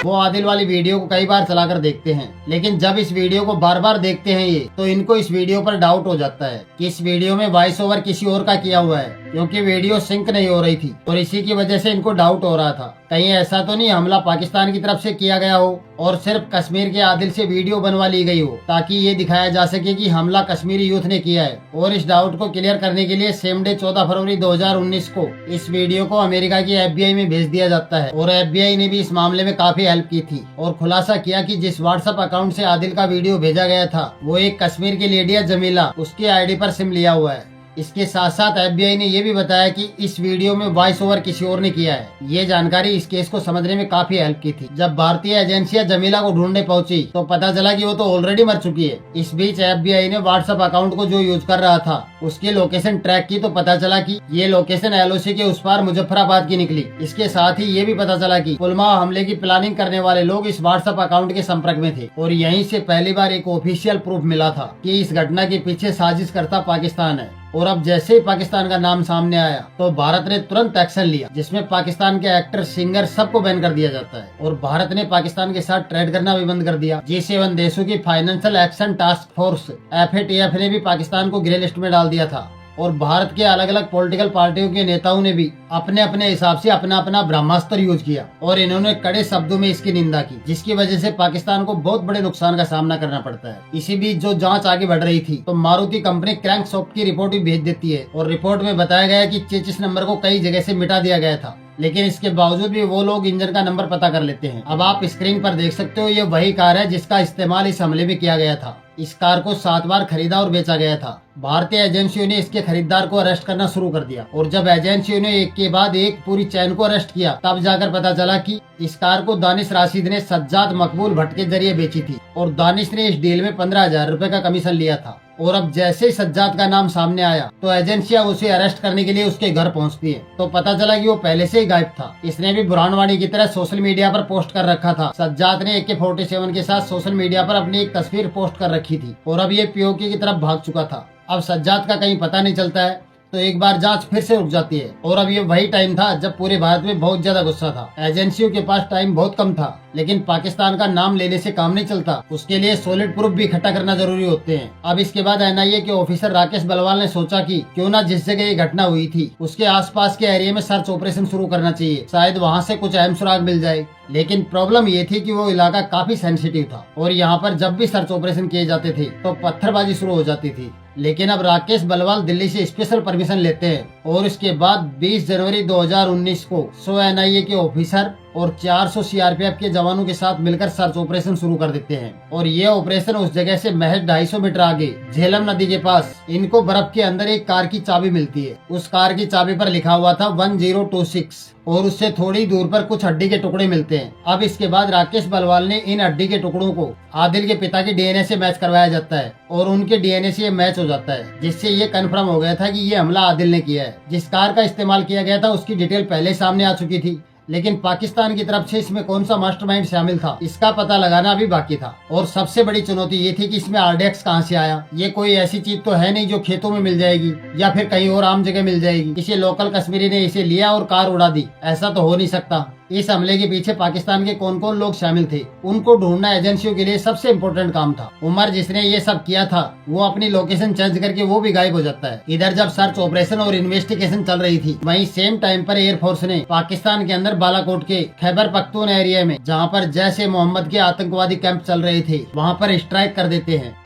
वो आदिल वाली वीडियो को कई बार चलाकर देखते हैं, लेकिन जब इस वीडियो को बार बार देखते हैं ये तो इनको इस वीडियो पर डाउट हो जाता है कि इस वीडियो में वॉइस ओवर किसी और का किया हुआ है, क्योंकि वीडियो सिंक नहीं हो रही थी और इसी की वजह से इनको डाउट हो रहा था कहीं ऐसा तो नहीं हमला पाकिस्तान की तरफ से किया गया हो और सिर्फ कश्मीर के आदिल से वीडियो बनवा ली गई हो ताकि ये दिखाया जा सके कि हमला कश्मीरी यूथ ने किया है। और इस डाउट को क्लियर करने के लिए सेम डे 14 फरवरी 2019 को इस वीडियो को अमेरिका की FBI में भेज दिया जाता है और FBI ने भी इस मामले में काफी हेल्प की थी और खुलासा किया कि जिस व्हाट्सएप अकाउंट से आदिल का वीडियो भेजा गया था वो एक कश्मीर की लेडी है जमीला, उसकी ID पर सिम लिया हुआ है। इसके साथ साथ FBI ने ये भी बताया कि इस वीडियो में वॉइस ओवर किसी और ने किया है। ये जानकारी इस केस को समझने में काफी हेल्प की थी। जब भारतीय एजेंसियां जमीला को ढूंढने पहुंची तो पता चला कि वो तो ऑलरेडी मर चुकी है। इस बीच FBI ने व्हाट्सएप अकाउंट को जो यूज कर रहा था उसकी लोकेशन ट्रैक की तो पता चला कि ये लोकेशन LOC के उस पार मुजफ्फराबाद की निकली। इसके साथ ही ये भी पता चला कि पुलवामा हमले की प्लानिंग करने वाले लोग इस व्हाट्सएप अकाउंट के संपर्क में थे और यहीं से पहली बार एक ऑफिशियल प्रूफ मिला था कि इस घटना के पीछे साजिश करता पाकिस्तान है। और अब जैसे ही पाकिस्तान का नाम सामने आया तो भारत ने तुरंत एक्शन लिया, जिसमें पाकिस्तान के एक्टर, सिंगर सबको बैन कर दिया जाता है और भारत ने पाकिस्तान के साथ ट्रेड करना भी बंद कर दिया। G7 देशों की financial action task force FATF ने भी पाकिस्तान को ग्रे लिस्ट में डाल दिया था और भारत के अलग अलग पॉलिटिकल पार्टियों के नेताओं ने भी अपने अपने हिसाब से अपना अपना ब्रह्मास्त्र यूज किया और इन्होंने कड़े शब्दों में इसकी निंदा की, जिसकी वजह से पाकिस्तान को बहुत बड़े नुकसान का सामना करना पड़ता है। इसी बीच जो जांच आगे बढ़ रही थी तो मारुति कंपनी क्रैंकशाफ्ट की रिपोर्ट भी भेज देती है और रिपोर्ट में बताया गया कि चेचिस नंबर को कई जगह से मिटा दिया गया था, लेकिन इसके बावजूद भी वो लोग इंजन का नंबर पता कर लेते हैं। अब आप स्क्रीन पर देख सकते हो ये वही कार है जिसका इस्तेमाल इस हमले में किया गया था। इस कार को 7 बार खरीदा और बेचा गया था। भारतीय एजेंसियों ने इसके खरीदार को अरेस्ट करना शुरू कर दिया और जब एजेंसियों ने एक के बाद एक पूरी चैन को अरेस्ट किया तब जाकर पता चला कि इस कार को दानिश राशिद ने सज्जाद मकबूल भट्ट के जरिए बेची थी और दानिश ने इस डील में 15,000 रुपए का कमीशन लिया था। और अब जैसे ही सज्जाद का नाम सामने आया तो एजेंसियां उसे अरेस्ट करने के लिए उसके घर पहुंचती है तो पता चला कि वो पहले से ही गायब था। इसने भी बुरहानवाणी की तरह सोशल मीडिया पर पोस्ट कर रखा था। सज्जाद ने AK-47 के साथ सोशल मीडिया पर अपनी एक तस्वीर पोस्ट कर रखी थी और अब ये POK की तरफ भाग चुका था। अब सज्जाद का कहीं पता नहीं चलता है तो एक बार जांच फिर से रुक जाती है। और अब ये वही टाइम था जब पूरे भारत में बहुत ज्यादा गुस्सा था। एजेंसियों के पास टाइम बहुत कम था, लेकिन पाकिस्तान का नाम लेने से काम नहीं चलता, उसके लिए सॉलिड प्रूफ भी इकट्ठा करना जरूरी होते हैं। अब इसके बाद एनआईए के ऑफिसर राकेश बलवाल ने सोचा कि क्यों ना जिस जगह ये घटना हुई थी उसके आसपास के एरिया में सर्च ऑपरेशन शुरू करना चाहिए, शायद वहाँ से कुछ अहम सुराग मिल जाए। लेकिन प्रॉब्लम ये थी कि वो इलाका काफी सेंसिटिव था और यहाँ पर जब भी सर्च ऑपरेशन किए जाते थे तो पत्थरबाजी शुरू हो जाती थी। लेकिन अब राकेश बलवाल दिल्ली से स्पेशल परमिशन लेते हैं और इसके बाद 20 जनवरी 2019 को 100 एनआईए के ऑफिसर और 400 सीआरपीएफ के जवानों के साथ मिलकर सर्च ऑपरेशन शुरू कर देते हैं। और ये ऑपरेशन उस जगह से महज 250 मीटर आगे झेलम नदी के पास इनको बर्फ के अंदर एक कार की चाबी मिलती है। उस कार की चाबी पर लिखा हुआ था 1026 और उससे थोड़ी दूर पर कुछ हड्डी के टुकड़े मिलते हैं। अब इसके बाद राकेश बलवाल ने इन हड्डी के टुकड़ों को आदिल के पिता के डीएनए से मैच करवाया जाता है और उनके डीएनए से ये मैच हो जाता है, जिससे ये कंफर्म हो गया था कि ये हमला आदिल ने किया है। जिस कार का इस्तेमाल किया गया था उसकी डिटेल पहले सामने आ चुकी थी, लेकिन पाकिस्तान की तरफ से इसमें कौन सा मास्टरमाइंड शामिल था इसका पता लगाना अभी बाकी था। और सबसे बड़ी चुनौती ये थी कि इसमें आरडीएक्स कहां से आया। ये कोई ऐसी चीज तो है नहीं जो खेतों में मिल जाएगी या फिर कहीं और आम जगह मिल जाएगी। किसी लोकल कश्मीरी ने इसे लिया और कार उड़ा दी, ऐसा तो हो नहीं सकता। इस हमले के पीछे पाकिस्तान के कौन कौन लोग शामिल थे उनको ढूंढना एजेंसियों के लिए सबसे इम्पोर्टेंट काम था। उमर जिसने ये सब किया था वो अपनी लोकेशन चेंज करके वो भी गायब हो जाता है। इधर जब सर्च ऑपरेशन और इन्वेस्टिगेशन चल रही थी, वहीं सेम टाइम पर एयरफोर्स ने पाकिस्तान के अंदर बालाकोट के खैबर पख्तून एरिया में, जहाँ पर जैश ए मोहम्मद के आतंकवादी कैंप चल रहे थे, वहाँ पर स्ट्राइक कर देते हैं।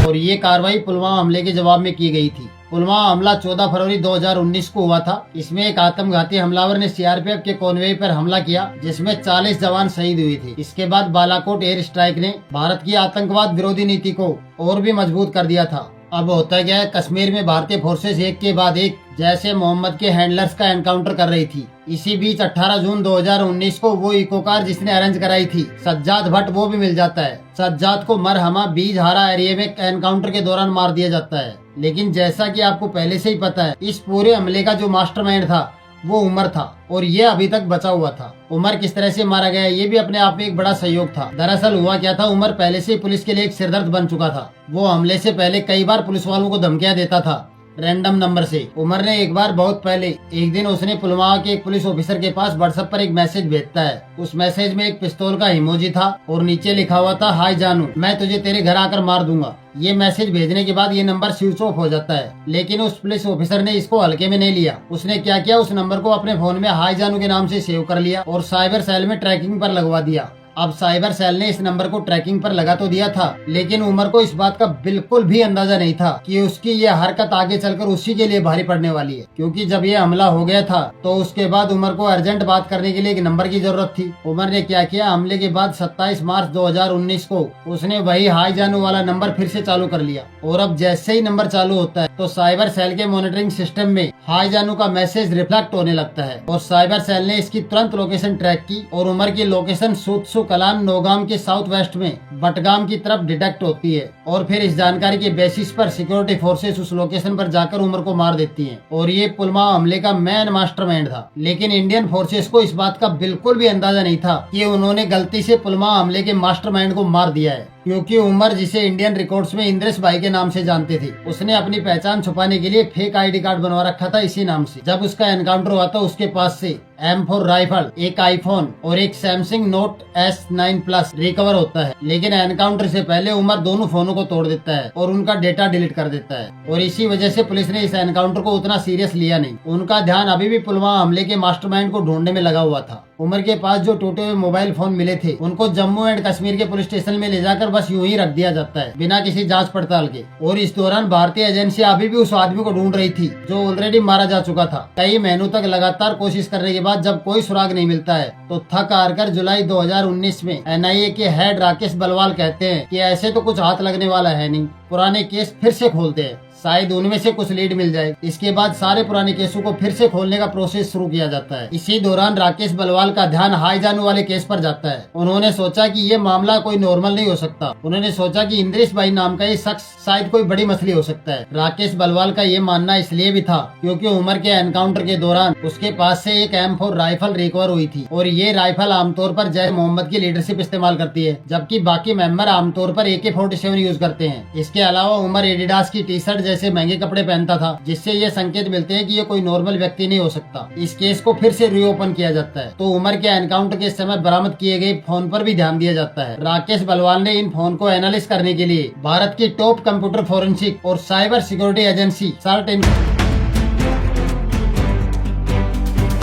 और ये कार्रवाई पुलवामा हमले के जवाब में की गई थी। पुलवामा हमला 14 फरवरी 2019 को हुआ था। इसमें एक आत्मघाती हमलावर ने सीआरपीएफ के कॉन्वेय पर हमला किया, जिसमें 40 जवान शहीद हुए थे। इसके बाद बालाकोट एयर स्ट्राइक ने भारत की आतंकवाद विरोधी नीति को और भी मजबूत कर दिया था। अब होता क्या है, कश्मीर में भारतीय फोर्सेस एक के बाद एक जैश ए मोहम्मद के हैंडलर्स का एनकाउंटर कर रही थी। इसी बीच 18 जून 2019 को वो इको कार जिसने अरेंज कराई थी सज्जाद भट्ट, वो भी मिल जाता है। सज्जाद को मरहमा बीजहारा एरिया में एनकाउंटर के दौरान मार दिया जाता है। लेकिन जैसा कि आपको पहले से ही पता है, इस पूरे हमले का जो मास्टरमाइंड था वो उमर था और ये अभी तक बचा हुआ था। उमर किस तरह से मारा गया ये भी अपने आप में एक बड़ा सहयोग था। दरअसल हुआ क्या था, उमर पहले से ही पुलिस के लिए एक सिरदर्द बन चुका था। वो हमले से पहले कई बार पुलिस वालों को धमकियां देता था रैंडम नंबर से। उमर ने एक बार बहुत पहले एक दिन उसने पुलवामा के एक पुलिस ऑफिसर के पास व्हाट्सएप पर एक मैसेज भेजता है। उस मैसेज में एक पिस्तौल का इमोजी था और नीचे लिखा हुआ था, हाय जानू, मैं तुझे तेरे घर आकर मार दूंगा। ये मैसेज भेजने के बाद ये नंबर स्विच ऑफ हो जाता है, लेकिन उस पुलिस ऑफिसर ने इसको हल्के में नहीं लिया। उसने क्या किया, उस नंबर को अपने फोन में हाय जानू के नाम से सेव कर लिया और साइबर सेल में ट्रैकिंग पर लगवा दिया। अब साइबर सेल ने इस नंबर को ट्रैकिंग पर लगा तो दिया था, लेकिन उमर को इस बात का बिल्कुल भी अंदाजा नहीं था कि उसकी ये हरकत आगे चलकर उसी के लिए भारी पड़ने वाली है। क्योंकि जब ये हमला हो गया था तो उसके बाद उमर को अर्जेंट बात करने के लिए एक नंबर की जरूरत थी। उमर ने क्या किया, हमले के बाद 27 मार्च 2019 को उसने वही हाई जानू वाला नंबर फिर से चालू कर लिया। और अब जैसे ही नंबर चालू होता है तो साइबर सेल के मॉनिटरिंग सिस्टम में हाई जानू का मैसेज रिफ्लेक्ट होने लगता है और साइबर सेल ने इसकी तुरंत लोकेशन ट्रैक की और उमर की लोकेशन सूत्सु कलान नौगाम के साउथ वेस्ट में बटगाम की तरफ डिटेक्ट होती है। और फिर इस जानकारी के बेसिस पर सिक्योरिटी फोर्सेस उस लोकेशन पर जाकर उमर को मार देती हैं। और ये पुलवामा हमले का मैन मास्टरमाइंड था। लेकिन इंडियन फोर्सेस को इस बात का बिल्कुल भी अंदाजा नहीं था कि उन्होंने गलती से पुलवामा हमले के मास्टरमाइंड को मार दिया है। क्योंकि उमर, जिसे इंडियन रिकॉर्ड्स में इंद्रेश भाई के नाम से जानते थे, उसने अपनी पहचान छुपाने के लिए फेक आईडी कार्ड बनवा रखा था इसी नाम से। जब उसका एनकाउंटर हुआ था उसके पास से M4 राइफल, एक आईफोन और एक Samsung note S9 plus recover होता है। लेकिन एनकाउंटर से पहले उमर दोनों फोनों को तोड़ देता है और उनका डेटा डिलीट कर देता है। और इसी वजह से पुलिस ने इस एनकाउंटर को उतना सीरियस लिया नहीं। उनका ध्यान अभी भी पुलवामा हमले के मास्टरमाइंड को ढूंढने में लगा हुआ था। उमर के पास जो टूटे हुए मोबाइल फोन मिले थे उनको जम्मू एंड कश्मीर के पुलिस स्टेशन में ले जाकर बस यूं ही रख दिया जाता है, बिना किसी जांच पड़ताल के। और इस दौरान भारतीय एजेंसियां अभी भी उस आदमी को ढूंढ रही थी जो ऑलरेडी मारा जा चुका था। कई महीनों तक लगातार कोशिश करने के बाद जब कोई सुराग नहीं मिलता है तो थक हार कर जुलाई 2019 में एनआईए के हेड राकेश बलवाल कहते हैं कि ऐसे तो कुछ हाथ लगने वाला है नहीं, पुराने केस फिर से खोलते हैं। शायद उनमें से कुछ लीड मिल जाए। इसके बाद सारे पुराने केसों को फिर से खोलने का प्रोसेस शुरू किया जाता है। इसी दौरान राकेश बलवाल का ध्यान हाई जानू वाले केस पर जाता है। उन्होंने सोचा कि ये मामला कोई नॉर्मल नहीं हो सकता। उन्होंने सोचा कि इंद्रेश भाई नाम का ये शख्स शायद कोई बड़ी मछली हो सकता है। राकेश बलवाल का ये मानना इसलिए भी था क्योंकि उमर के एनकाउंटर के दौरान उसके पास से एक M4 राइफल रिकवर हुई थी और ये राइफल आमतौर पर जैश मोहम्मद की लीडरशिप इस्तेमाल करती है, जबकि बाकी मेंबर आमतौर पर AK-47 यूज करते हैं। इसके अलावा उमर एडिडास की टी-शर्ट जैसे महंगे कपड़े पहनता था, जिससे ये संकेत मिलते हैं कि ये कोई नॉर्मल व्यक्ति नहीं हो सकता। इस केस को फिर से रीओपन किया जाता है तो उमर के एनकाउंटर के समय बरामद किए गए फोन पर भी ध्यान दिया जाता है। राकेश बलवाल ने इन फोन को एनालिस करने के लिए भारत की टॉप कंप्यूटर फोरेंसिक और साइबर सिक्योरिटी एजेंसी सर्ट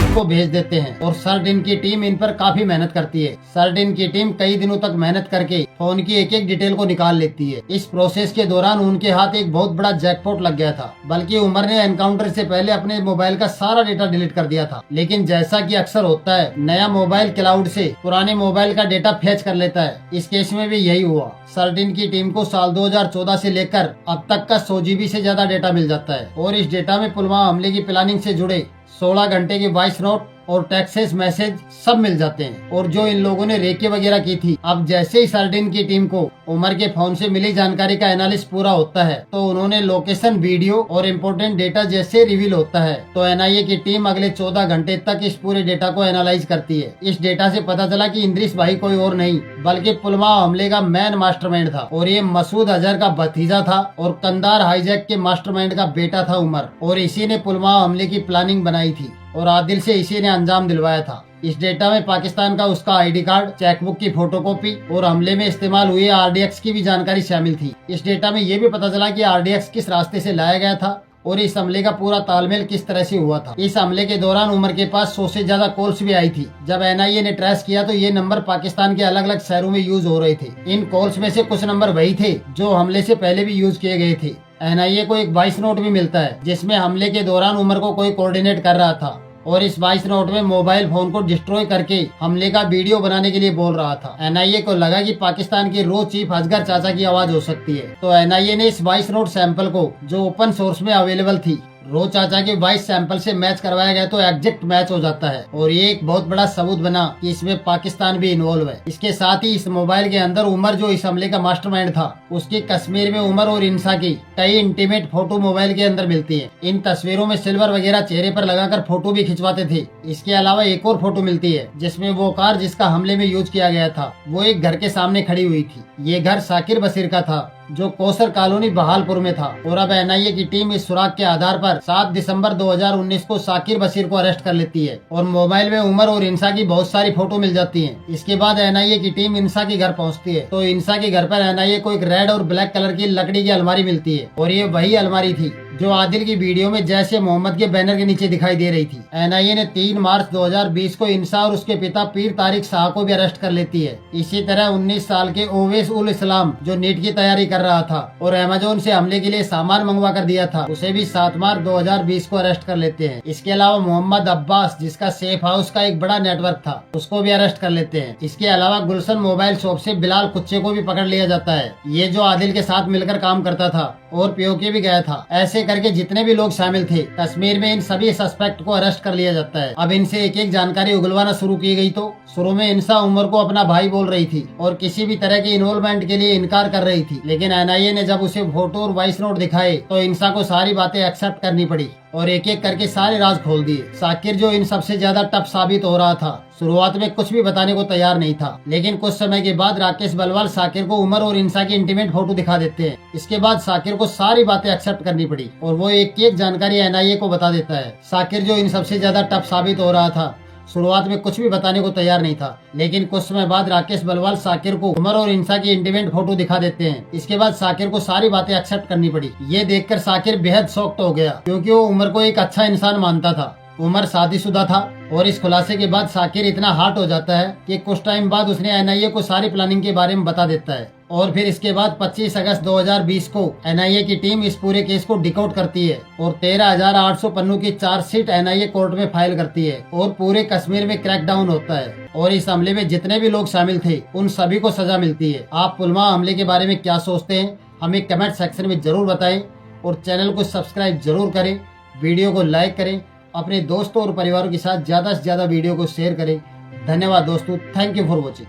को भेज देते हैं और सर्ट की टीम इन पर काफी मेहनत करती है। सर्ट की टीम कई दिनों तक मेहनत करके फोन की एक एक डिटेल को निकाल लेती है। इस प्रोसेस के दौरान उनके हाथ एक बहुत बड़ा जैकपॉट लग गया था, बल्कि उमर ने एनकाउंटर से पहले अपने मोबाइल का सारा डेटा डिलीट कर दिया था। लेकिन जैसा कि अक्सर होता है, नया मोबाइल क्लाउड से पुराने मोबाइल का डेटा फेच कर लेता है। इस केस में भी यही हुआ। सर्ट की टीम को साल 2014 से लेकर अब तक का 100 GB से ज्यादा डेटा मिल जाता है और इस डेटा में पुलवामा हमले की प्लानिंग से जुड़े 16 घंटे की वॉइस नोट और टेक्स्ट मैसेज सब मिल जाते हैं और जो इन लोगों ने रेकी वगैरह की थी। अब जैसे ही सर्टिन की टीम को उमर के फोन से मिली जानकारी का एनालिसिस पूरा होता है तो उन्होंने लोकेशन, वीडियो और इम्पोर्टेंट डेटा जैसे रिवील होता है तो NIA की टीम अगले 14 घंटे तक इस पूरे डेटा को एनालाइज करती है। इस डेटा से पता चला कि इंद्रिस भाई कोई और नहीं बल्कि पुलवामा हमले का मैन मास्टरमाइंड था और ये मसूद अजहर का भतीजा था और कंधार हाईजैक के मास्टरमाइंड का बेटा था उमर, और इसी ने पुलवामा हमले की प्लानिंग बनाई थी और आदिल से इसी ने अंजाम दिलवाया था। इस डेटा में पाकिस्तान का उसका ID कार्ड, चेकबुक की फोटोकॉपी और हमले में इस्तेमाल हुए RDX की भी जानकारी शामिल थी। इस डेटा में ये भी पता चला कि RDX किस रास्ते से लाया गया था और इस हमले का पूरा तालमेल किस तरह से हुआ था। इस हमले के दौरान उमर के पास 100 से ज्यादा कॉल्स भी आई थी। जब NIA ने ट्रेस किया तो ये नंबर पाकिस्तान के अलग अलग शहरों में यूज हो रहे थे। इन कॉल्स में से कुछ नंबर वही थे जो हमले से पहले भी यूज किए गए थे। NIA को एक वॉइस नोट भी मिलता है जिसमें हमले के दौरान उमर को कोई कोऑर्डिनेट कर रहा था और इस वॉइस नोट में मोबाइल फोन को डिस्ट्रॉय करके हमले का वीडियो बनाने के लिए बोल रहा था। NIA को लगा कि पाकिस्तान के रो चीफ असगर चाचा की आवाज हो सकती है तो NIA ने इस वॉइस नोट सैंपल को, जो ओपन सोर्स में अवेलेबल थी, रो चाचा के वॉइस सैंपल से मैच करवाया गया तो एग्जैक्ट मैच हो जाता है और ये एक बहुत बड़ा सबूत बना कि इसमें पाकिस्तान भी इन्वॉल्व है। इसके साथ ही इस मोबाइल के अंदर उमर, जो इस हमले का मास्टरमाइंड था, उसकी कश्मीर में उमर और इंसा की कई इंटीमेट फोटो मोबाइल के अंदर मिलती है। इन तस्वीरों में सिल्वर वगैरह चेहरे पर लगाकर फोटो भी खिंचवाते थे। इसके अलावा एक और फोटो मिलती है जिसमें वो कार जिसका हमले में यूज किया गया था वो एक घर के सामने खड़ी हुई थी। ये घर साकिर बशीर का था जो कौसर कॉलोनी बहालपुर में था और अब NIA की टीम इस सुराग के आधार पर 7 दिसंबर 2019 को साकिर बशीर को अरेस्ट कर लेती है और मोबाइल में उमर और इंसा की बहुत सारी फोटो मिल जाती हैं। इसके बाद NIA की टीम इंसा के घर पहुंचती है तो इंसा के घर पर NIA को एक रेड और ब्लैक कलर की लकड़ी की अलमारी मिलती है और ये वही अलमारी थी जो आदिल की वीडियो में जैसे मोहम्मद के बैनर के नीचे दिखाई दे रही थी। NIA ने 3 मार्च 2020 को इंसा और उसके पिता पीर तारिक शाह को भी अरेस्ट कर लेती है। इसी तरह 19 साल के ओवैस उल इस्लाम, जो नीट की तैयारी कर रहा था और अमेजोन से हमले के लिए सामान मंगवा कर दिया था, उसे भी 7 मार्च 2020 को अरेस्ट कर लेते हैं। इसके अलावा मोहम्मद अब्बास, जिसका सेफ हाउस का एक बड़ा नेटवर्क था, उसको भी अरेस्ट कर लेते हैं। इसके अलावा गुलशन मोबाइल शॉप से बिलाल कुच्चे को भी पकड़ लिया जाता है, ये जो आदिल के साथ मिलकर काम करता था और POK भी गया था। ऐसे करके जितने भी लोग शामिल थे कश्मीर में, इन सभी सस्पेक्ट को अरेस्ट कर लिया जाता है। अब इनसे एक एक जानकारी उगलवाना शुरू की गई तो शुरू में इंसा उमर को अपना भाई बोल रही थी और किसी भी तरह की इन्वॉल्वमेंट के लिए इनकार कर रही थी, लेकिन NIA ने जब उसे फोटो और वॉइस नोट दिखाए तो इंसा को सारी बातें एक्सेप्ट करनी पड़ी और एक एक करके सारे राज खोल दिए। साकिर, जो इन सबसे ज्यादा टफ साबित हो रहा था, शुरुआत में कुछ भी बताने को तैयार नहीं था, लेकिन कुछ समय के बाद राकेश बलवाल साकिर को उमर और इंसा की इंटीमेट फोटो दिखा देते हैं। इसके बाद साकिर को सारी बातें एक्सेप्ट करनी पड़ी और वो एक एक जानकारी NIA को बता देता है। साकिर, जो इन सबसे ज्यादा टफ साबित हो रहा था, शुरुआत में कुछ भी बताने को तैयार नहीं था, लेकिन कुछ समय बाद राकेश बलवाल साकिर को उमर और इंसा की इंटीमेट फोटो दिखा देते हैं। इसके बाद साकिर को सारी बातें एक्सेप्ट करनी पड़ी। ये देखकर साकिर बेहद शॉक्ड हो गया क्योंकि वो उमर को एक अच्छा इंसान मानता था। उमर शादीशुदा था और इस खुलासे के बाद साकिर इतना हार्ट हो जाता है कि कुछ टाइम बाद उसने NIA को सारी प्लानिंग के बारे में बता देता है और फिर इसके बाद 25 अगस्त 2020 को NIA की टीम इस पूरे केस को डिकोड करती है और 13,800 पन्नों की चार्जशीट NIA कोर्ट में फाइल करती है और पूरे कश्मीर में क्रैकडाउन होता है और इस हमले में जितने भी लोग शामिल थे उन सभी को सजा मिलती है। आप पुलवामा हमले के बारे में क्या सोचते हैं, हमें कमेंट सेक्शन में जरूर बताएं और चैनल को सब्सक्राइब जरूर करें, वीडियो को लाइक करें, अपने दोस्तों और परिवारों के साथ ज़्यादा से ज़्यादा वीडियो को शेयर करें। धन्यवाद दोस्तों, थैंक यू फॉर वॉचिंग।